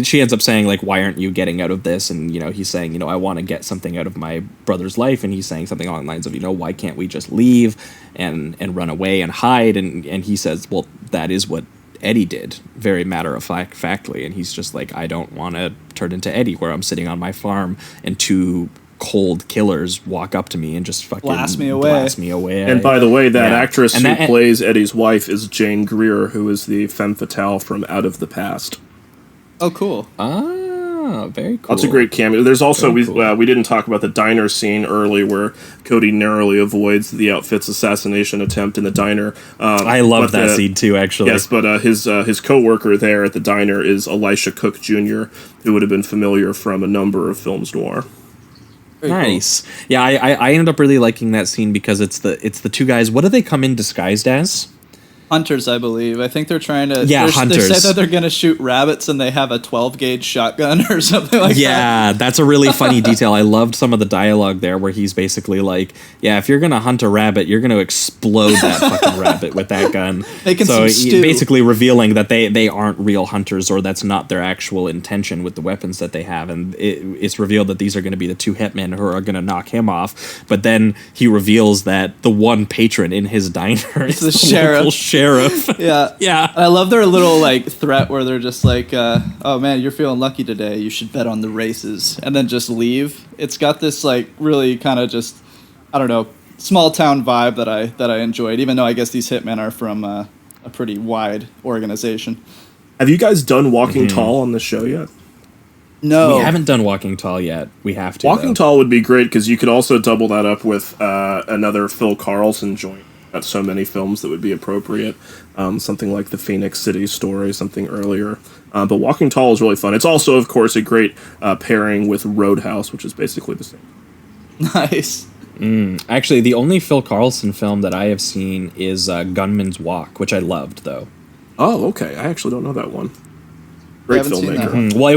she ends up saying why aren't you getting out of this, and he's saying I want to get something out of my brother's life, and he's saying something along the lines of why can't we just leave and run away and hide, and he says, well, that is what Eddie did, very matter of factly, and he's just I don't want to turn into Eddie, where I'm sitting on my farm and two cold killers walk up to me and just fucking blast me away. And by the way, that actress who plays Eddie's wife is Jane Greer, who is the femme fatale from Out of the Past. Oh, cool. Ah, very cool. That's a great cameo. There's also we didn't talk about the diner scene early, where Cody narrowly avoids the outfit's assassination attempt in the diner. I love that scene too, actually. Yes, but his co-worker there at the diner is Elisha Cook Jr., who would have been familiar from a number of films noir. Nice. Cool. Yeah, I ended up really liking that scene because it's the two guys. What do they come in disguised as? Hunters, I believe. I think they're trying to... Yeah, hunters. They said that they're going to shoot rabbits and they have a 12-gauge shotgun or something like that. Yeah, that's a really funny detail. I loved some of the dialogue there where he's basically if you're going to hunt a rabbit, you're going to explode that fucking rabbit with that gun. Basically revealing that they aren't real hunters, or that's not their actual intention with the weapons that they have. And it's revealed that these are going to be the two hitmen who are going to knock him off. But then he reveals that the one patron in his diner is the sheriff. Yeah. I love their little threat where they're just oh man, you're feeling lucky today, you should bet on the races, and then just leave. It's got this really kind of just, I don't know, small town vibe that I enjoyed, even though I guess these hitmen are from a pretty wide organization. Have you guys done Walking Tall on the show yet? No. We haven't done Walking Tall yet. We have to. Walking Tall would be great, because you could also double that up with another Phil Carlson joint. Got so many films that would be appropriate. Something like the Phoenix City Story, something earlier. But Walking Tall is really fun. It's also, of course, a great pairing with Roadhouse, which is basically the same. Nice. Actually, the only Phil Carlson film that I have seen is Gunman's Walk, which I loved, though. Oh, okay. I actually don't know that one. Great filmmaker. Well,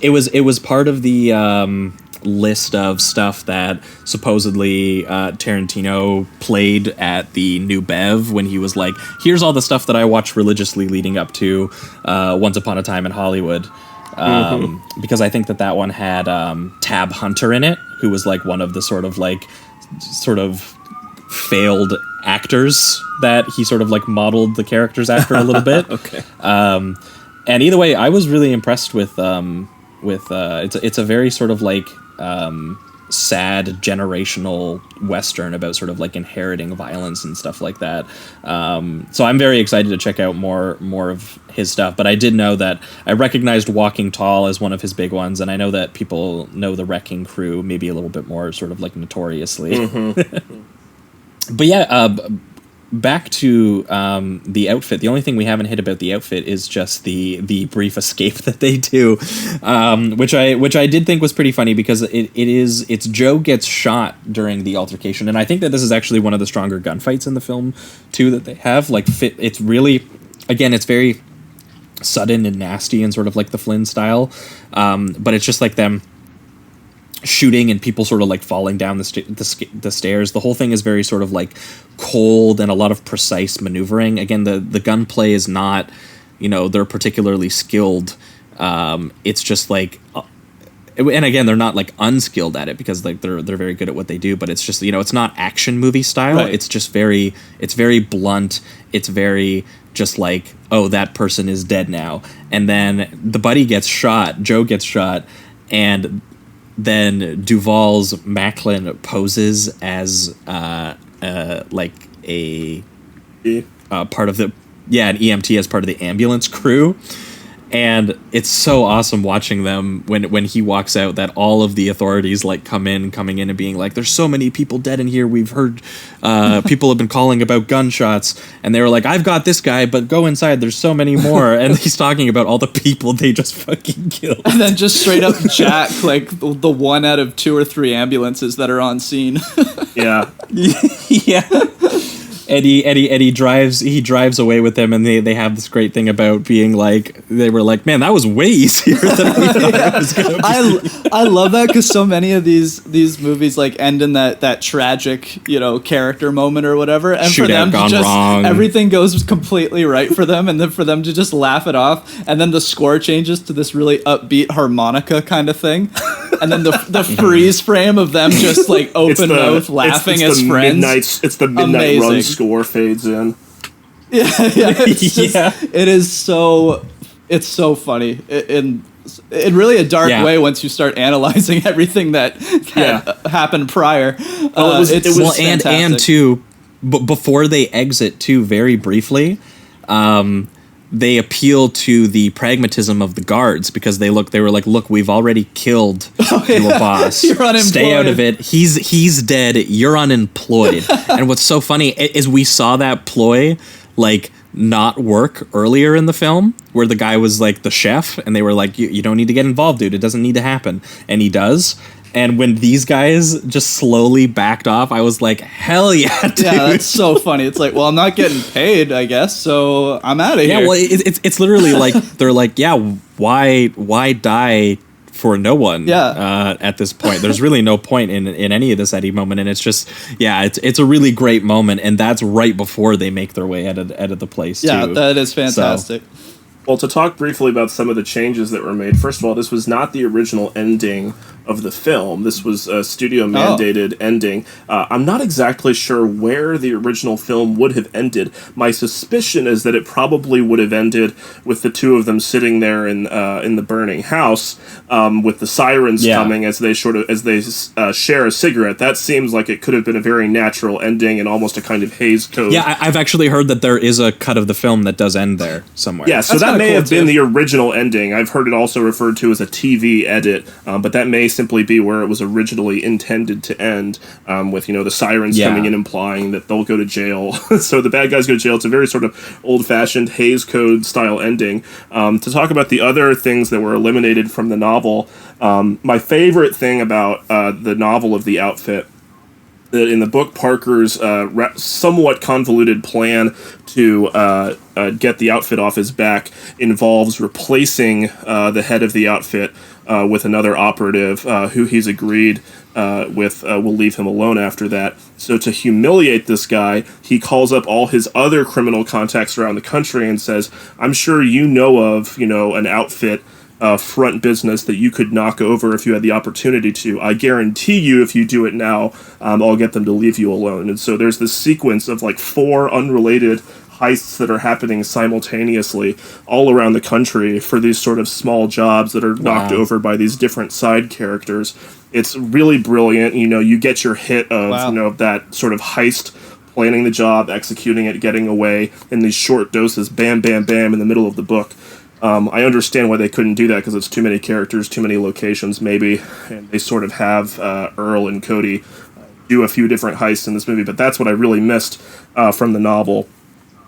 it was part of the list of stuff that supposedly Tarantino played at the New Bev when he was here's all the stuff that I watched religiously leading up to Once Upon a Time in Hollywood. Because I think that one had Tab Hunter in it, who was one of the sort of failed actors that he sort of like modeled the characters after a little bit. Okay. And either way, I was really impressed with it's a very sort of like sad generational Western about sort of like inheriting violence and stuff like that. So I'm very excited to check out more of his stuff. But I did know that I recognized Walking Tall as one of his big ones, and I know that people know The Wrecking Crew maybe a little bit more sort of like notoriously. Mm-hmm. But yeah, back to the outfit. The only thing we haven't hit about the outfit is just the brief escape that they do, which I did think was pretty funny because it's Joe gets shot during the altercation, and I think that this is actually one of the stronger gunfights in the film too that they have. Like it's really, again, it's very sudden and nasty and sort of like the Flynn style, but it's just like them shooting and people sort of like falling down the stairs. The whole thing is very sort of like cold and a lot of precise maneuvering. Again, the gunplay is not, they're particularly skilled. It's just like, and again, they're not like unskilled at it because like they're very good at what they do. But it's just it's not action movie style. Right. It's just very blunt. It's very just like, oh, that person is dead now, and then the buddy gets shot. Joe gets shot, and then Duvall's Macklin poses as like a part of the an EMT as part of the ambulance crew, and it's so awesome watching them when he walks out that all of the authorities like coming in and being like, there's so many people dead in here, we've heard people have been calling about gunshots, and they were like, I've got this guy, but go inside, there's so many more. And he's talking about all the people they just fucking killed, and then just straight up jack like the 1 out of 2 or 3 ambulances that are on scene. Yeah. Yeah. Eddie drives away with them, and they have this great thing about being like, they were like, man, that was way easier than we thought it was gonna be. I love that because so many of these movies like end in that tragic character moment or whatever, and for them to just wrong. Everything goes completely right for them, and then for them to just laugh it off, and then the score changes to this really upbeat harmonica kind of thing. And then the freeze frame of them just like open mouth laughing as friends. It's the Midnight Run score fades in. Yeah. It's so funny in really a dark way once you start analyzing everything that happened prior. And too, before they exit too, very briefly, they appeal to the pragmatism of the guards because they were like, look, we've already killed your boss. You're unemployed. Stay out of it. He's dead. You're unemployed. And what's so funny is we saw that ploy like not work earlier in the film where the guy was like the chef and they were like, you don't need to get involved, dude. It doesn't need to happen. And he does. And when these guys just slowly backed off, I was like, hell yeah, dude. Yeah, that's so funny. It's like, well, I'm not getting paid, I guess, so I'm out of here. Yeah, well, it's literally like, they're like, yeah, why die for no one at this point? There's really no point in any of this Eddie moment, and it's just, it's a really great moment, and that's right before they make their way out of the place, too. Yeah, that is fantastic. Well, to talk briefly about some of the changes that were made, first of all, this was not the original ending of the film. This was a studio-mandated ending. I'm not exactly sure where the original film would have ended. My suspicion is that it probably would have ended with the two of them sitting there in the burning house, with the sirens coming as they share a cigarette. That seems like it could have been a very natural ending and almost a kind of Hays Code. Yeah, I've actually heard that there is a cut of the film that does end there somewhere. Yeah, so that may have been the original ending. I've heard it also referred to as a TV edit, but that may simply be where it was originally intended to end, with the sirens coming in implying that they'll go to jail. So the bad guys go to jail. It's a very sort of old-fashioned Hays Code style ending. To talk about the other things that were eliminated from the novel, my favorite thing about the novel of The Outfit, that in the book, Parker's somewhat convoluted plan to get the outfit off his back involves replacing the head of the outfit with another operative who he's agreed will leave him alone after that. So to humiliate this guy, he calls up all his other criminal contacts around the country and says, I'm sure you know of, an outfit front business that you could knock over if you had the opportunity to. I guarantee you, if you do it now, I'll get them to leave you alone. And so there's this sequence of like 4 unrelated heists that are happening simultaneously all around the country for these sort of small jobs that are knocked over by these different side characters. It's really brilliant. You get your hit of that sort of heist, planning the job, executing it, getting away in these short doses, bam, bam, bam, in the middle of the book. I understand why they couldn't do that, because it's too many characters, too many locations, maybe, and they sort of have Earl and Cody do a few different heists in this movie, but that's what I really missed from the novel.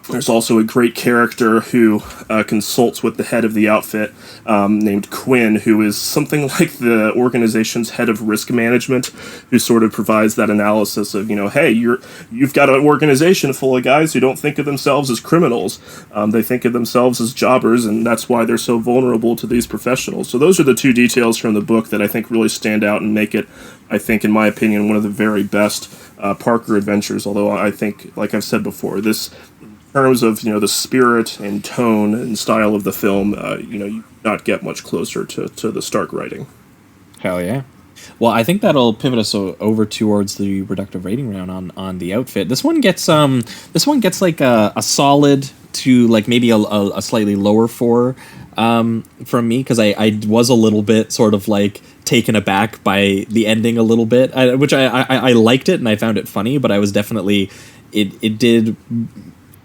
There's also a great character who consults with the head of the outfit, named Quinn, who is something like the organization's head of risk management, who sort of provides that analysis of, hey, you've got an organization full of guys who don't think of themselves as criminals. They think of themselves as jobbers, and that's why they're so vulnerable to these professionals. So those are the 2 details from the book that I think really stand out and make it, I think, in my opinion, one of the very best Parker adventures. Although I think, like I've said before, this, in terms of the spirit and tone and style of the film, you not get much closer to the Stark writing. Hell yeah. Well, I think that'll pivot us over towards the reductive rating round on the outfit. This one gets like a solid to like maybe a slightly lower 4 from me, because I was a little bit sort of like taken aback by the ending a little bit, which I liked it and I found it funny, but I was definitely it did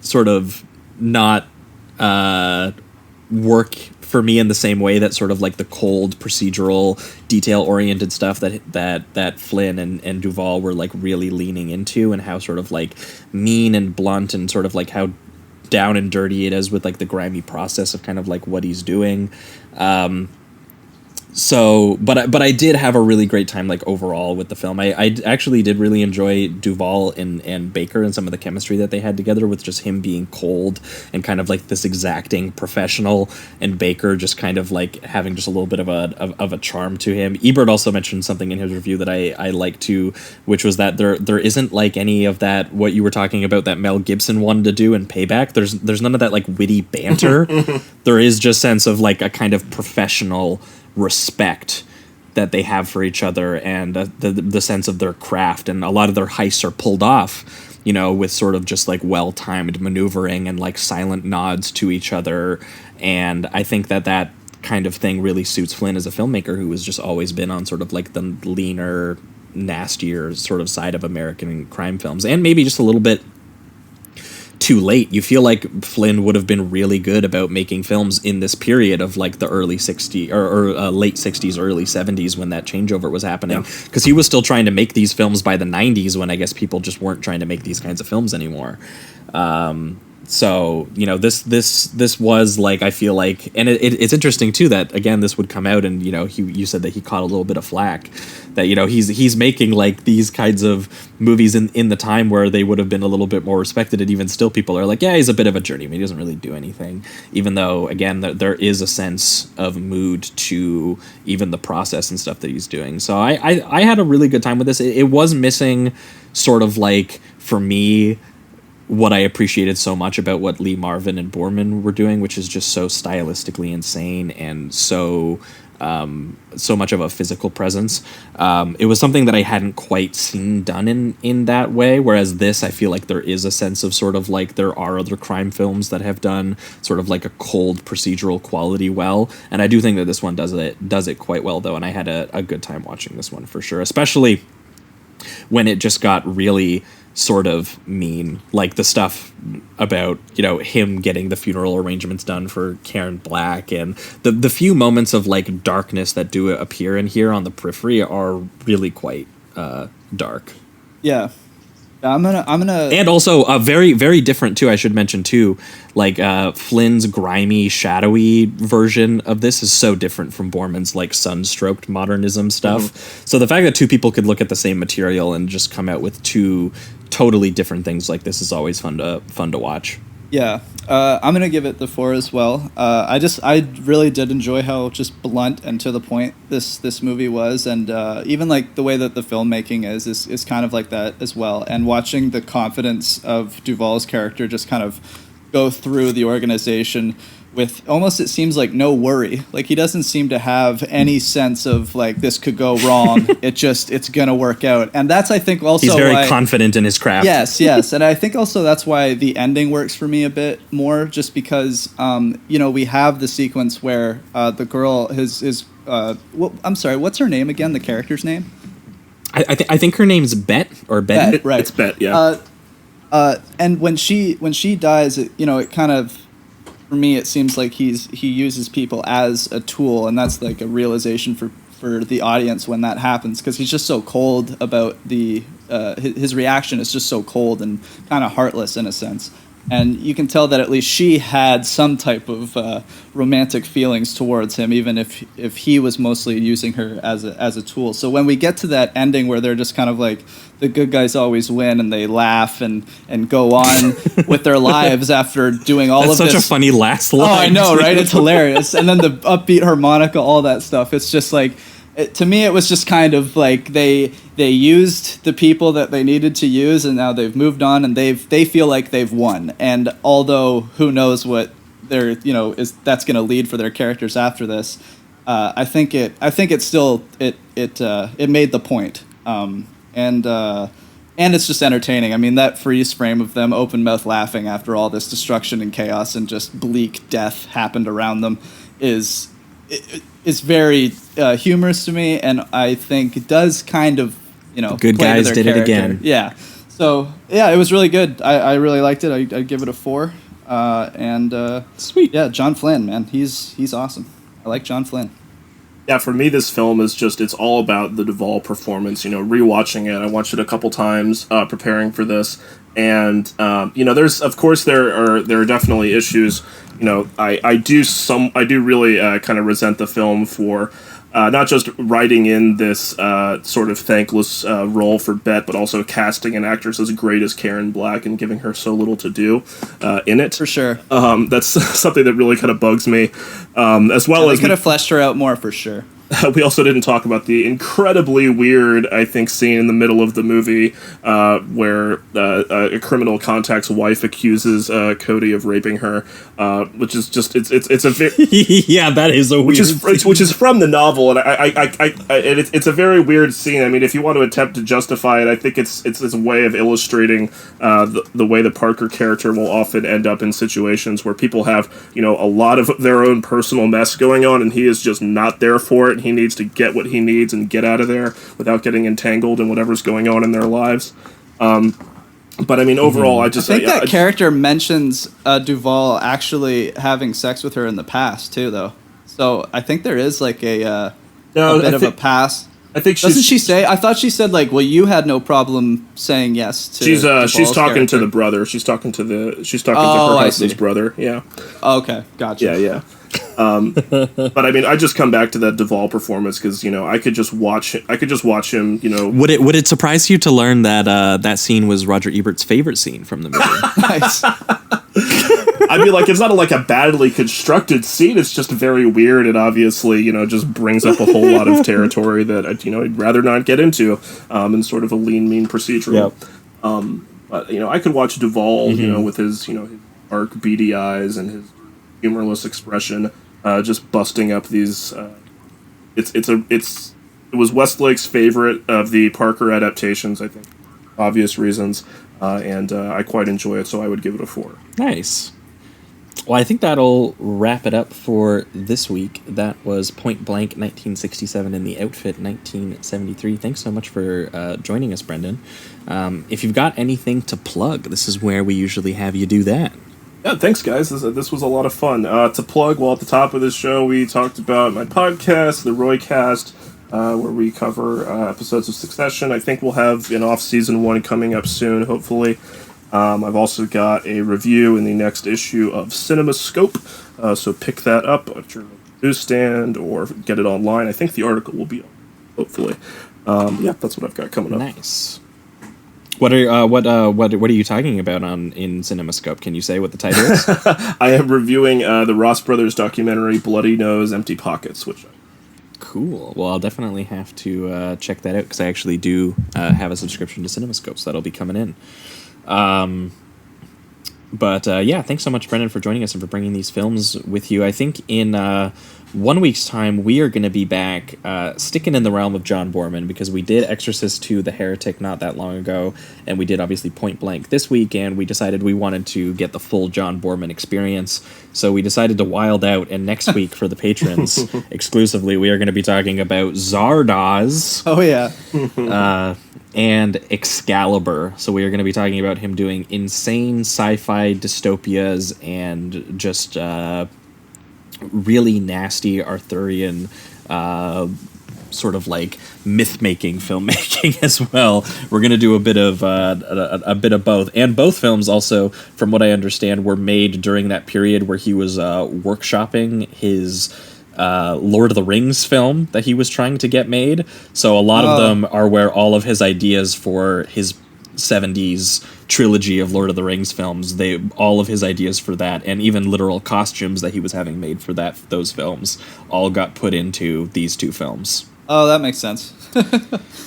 sort of not work for me in the same way that sort of like the cold procedural detail-oriented stuff that Flynn and Duvall were like really leaning into, and how sort of like mean and blunt and sort of like how down and dirty it is with like the grimy process of kind of like what he's doing. So, but I did have a really great time, like, overall with the film. I actually did really enjoy Duvall and Baker and some of the chemistry that they had together, with just him being cold and kind of like this exacting professional, and Baker just kind of like having just a little bit of a charm to him. Ebert also mentioned something in his review that I like too, which was that there isn't like any of that, what you were talking about, that Mel Gibson wanted to do in Payback. There's none of that like witty banter. There is just sense of like a kind of professional respect that they have for each other, and the sense of their craft, and a lot of their heists are pulled off, with sort of just like well-timed maneuvering and like silent nods to each other. And I think that kind of thing really suits Flynn as a filmmaker, who has just always been on sort of like the leaner, nastier sort of side of American crime films, and maybe just a little bit too late. You feel like Flynn would have been really good about making films in this period of like the early 60s or late 60s, early 70s, when that changeover was happening, because he was still trying to make these films by the 90s, when I guess people just weren't trying to make these kinds of films anymore. So, this was like, I feel like, and it's interesting too that, again, this would come out, and you said that he caught a little bit of flack, that he's making like these kinds of movies in the time where they would have been a little bit more respected, and even still people are like, yeah, he's a bit of a journeyman, he doesn't really do anything, even though, again, there is a sense of mood to even the process and stuff that he's doing. So I had a really good time with this. It was missing sort of like, for me, what I appreciated so much about what Lee Marvin and Boorman were doing, which is just so stylistically insane and so much of a physical presence. It was something that I hadn't quite seen done in that way, whereas this, I feel like there is a sense of sort of like, there are other crime films that have done sort of like a cold procedural quality well, and I do think that this one does it quite well, though, and I had a good time watching this one for sure, especially when it just got really sort of mean, like the stuff about him getting the funeral arrangements done for Karen Black, and the few moments of like darkness that do appear in here on the periphery are really quite dark. Yeah. I'm gonna and also very, very different too, I should mention too, like Flynn's grimy, shadowy version of this is so different from Boorman's like sun-stroked modernism stuff. So the fact that two people could look at the same material and just come out with two totally different things like this is always fun to watch. Yeah, I'm gonna give it the 4 as well. I really did enjoy how just blunt and to the point this movie was, and even like the way that the filmmaking is kind of like that as well. And watching the confidence of Duvall's character just kind of go through the organization with almost, it seems like, no worry. Like, he doesn't seem to have any sense of like this could go wrong. It's gonna work out, and that's, I think, also He's very why, confident in his craft. Yes, and I think also that's why the ending works for me a bit more, just because we have the sequence where the girl, I'm sorry, what's her name again? The character's name? I think her name's Bet or Betty. Bet, right? It's Bet, yeah. And when she dies, it kind of, for me, it seems like he uses people as a tool, and that's like a realization for the audience when that happens, because he's just so cold about his reaction is just so cold and kind of heartless in a sense. And you can tell that at least she had some type of romantic feelings towards him, even if he was mostly using her as a tool. So when we get to that ending where they're just kind of like, the good guys always win, and they laugh and go on with their lives after doing all That's of this. such a funny last line. Oh, I know, right? It's hilarious. And then the upbeat harmonica, all that stuff. It's just like, to me, it was just kind of like they used the people that they needed to use, and now they've moved on, and they feel like they've won. And although who knows what that's going to lead for their characters after this, I think it still made the point. And it's just entertaining. I mean, that freeze frame of them open mouth laughing after all this destruction and chaos and just bleak death happened around them is very humorous to me, and I think it does kind of, good play to guys their did it character. again. Yeah. So yeah, it was really good. I really liked it. I'd give it a 4. Sweet. Yeah, John Flynn, man, he's awesome. I like John Flynn. Yeah, for me, this film is it's all about the Duvall performance. Rewatching it, I watched it a couple times preparing for this, and there are definitely issues. I do really kind of resent the film for not just writing in this sort of thankless role for Bet, but also casting an actress as great as Karen Black and giving her so little to do in it. For sure. That's something that really kind of bugs me. As well as they could have fleshed her out more, for sure. We also didn't talk about the incredibly weird, I think, scene in the middle of the movie where a criminal contact's wife accuses Cody of raping her, which is just it's a very yeah, that is a weird which is from the novel, and it's a very weird scene. I mean, if you want to attempt to justify it, I think it's a way of illustrating the way the Parker character will often end up in situations where people have a lot of their own personal mess going on, and he is just not there for it. He needs to get what he needs and get out of there without getting entangled in whatever's going on in their lives. But I mean, overall, I think that character mentions Duvall actually having sex with her in the past too, though. So I think there is like a bit of a past. I think doesn't she say? I thought she said like, well, you had no problem saying yes to. She's talking character. To the brother. She's talking to her husband's brother. Yeah. Okay, gotcha. Yeah. But I mean, I just come back to that Duvall performance because I could just watch him. Would it surprise you to learn that that scene was Roger Ebert's favorite scene from the movie? Nice. I mean, like, it's not a badly constructed scene. It's just very weird, and obviously, just brings up a whole lot of territory that I'd rather not get into in sort of a lean, mean procedural. Yep. But I could watch Duvall, with his his dark, beady eyes and his humorless expression, just busting up these. It was Westlake's favorite of the Parker adaptations, I think, for obvious reasons, and I quite enjoy it, so I would give it a 4. Nice. Well, I think that'll wrap it up for this week. That was Point Blank 1967 and The Outfit 1973. Thanks so much for joining us, Brendan. If you've got anything to plug, this is where we usually have you do that. Yeah, thanks, guys. This was a lot of fun. To plug, well, at the top of this show, we talked about my podcast, the Roycast, where we cover episodes of Succession. I think we'll have an off-season one coming up soon, hopefully. I've also got a review in the next issue of CinemaScope, so pick that up at your newsstand or get it online. I think the article will be on, hopefully. Yeah, that's what I've got coming up. Nice. What are you talking about in CinemaScope? Can you say what the title is? I am reviewing the Ross Brothers documentary Bloody Nose, Empty Pockets, which. Cool. Well, I'll definitely have to check that out because I actually do have a subscription to CinemaScope, so that'll be coming in. But yeah, thanks so much, Brendan, for joining us and for bringing these films with you. I think in 1 week's time, we are going to be back sticking in the realm of John Boorman, because we did Exorcist II, The Heretic not that long ago, and we did obviously Point Blank this week, and we decided we wanted to get the full John Boorman experience. So we decided to wild out, and next week for the patrons exclusively, we are going to be talking about Zardoz. Oh, yeah. And Excalibur. So we are going to be talking about him doing insane sci-fi dystopias and just really nasty Arthurian sort of like myth-making filmmaking as well. We're going to do a bit of both. And both films also, from what I understand, were made during that period where he was workshopping his Lord of the Rings film that he was trying to get made. So a lot of them are where all of his ideas for his 70s trilogy of Lord of the Rings films, all of his ideas for that, and even literal costumes that he was having made for those films, all got put into these two films. Oh, that makes sense.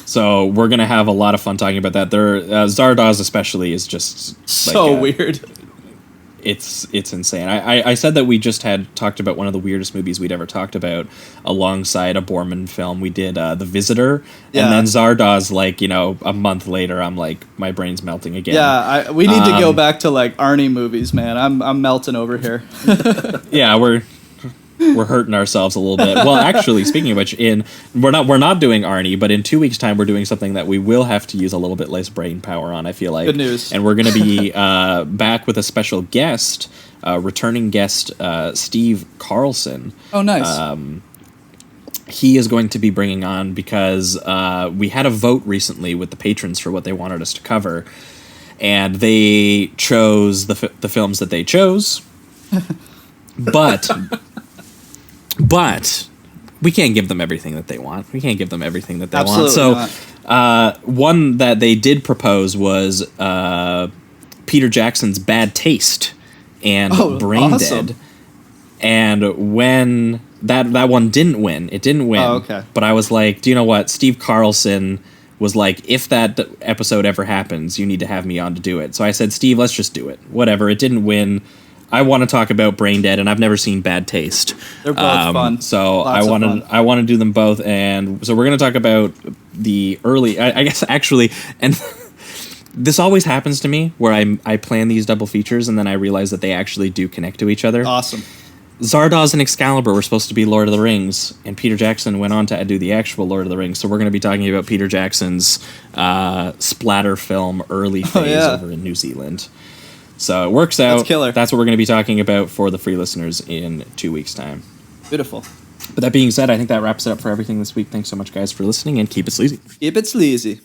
So we're gonna have a lot of fun talking about that. Zardoz especially is just so weird. It's insane. I said that we just had talked about one of the weirdest movies we'd ever talked about alongside a Boorman film. We did The Visitor, and then Zardoz, like, a month later, I'm like, my brain's melting again. Yeah, we need to go back to like Arnie movies, man. I'm melting over here. Yeah, we're hurting ourselves a little bit. Well, actually, speaking of which, we're not doing Arnie, but in 2 weeks' time, we're doing something that we will have to use a little bit less brain power on, I feel like. Good news. And we're going to be back with a special guest, returning guest, Steve Carlson. Oh, nice. He is going to be bringing on, because we had a vote recently with the patrons for what they wanted us to cover, and they chose the films that they chose. But we can't give them everything that they want. We can't give them everything that they Absolutely want. So one that they did propose was Peter Jackson's Bad Taste and Brain awesome. Dead. And when that one didn't win, it didn't win. Oh, okay. But I was like, do you know what? Steve Carlson was like, if that episode ever happens, you need to have me on to do it. So I said, Steve, let's just do it. Whatever. It didn't win. I want to talk about Brain Dead, and I've never seen Bad Taste. They're both fun. So Lots of fun. I want to do them both, and so we're going to talk about the early. I guess actually, and this always happens to me where I plan these double features, and then I realize that they actually do connect to each other. Awesome. Zardoz and Excalibur were supposed to be Lord of the Rings, and Peter Jackson went on to do the actual Lord of the Rings. So we're going to be talking about Peter Jackson's splatter film early phase over in New Zealand. So it works out. That's killer. That's what we're going to be talking about for the free listeners in 2 weeks' time. Beautiful. But that being said, I think that wraps it up for everything this week. Thanks so much, guys, for listening, and keep it sleazy. Keep it sleazy.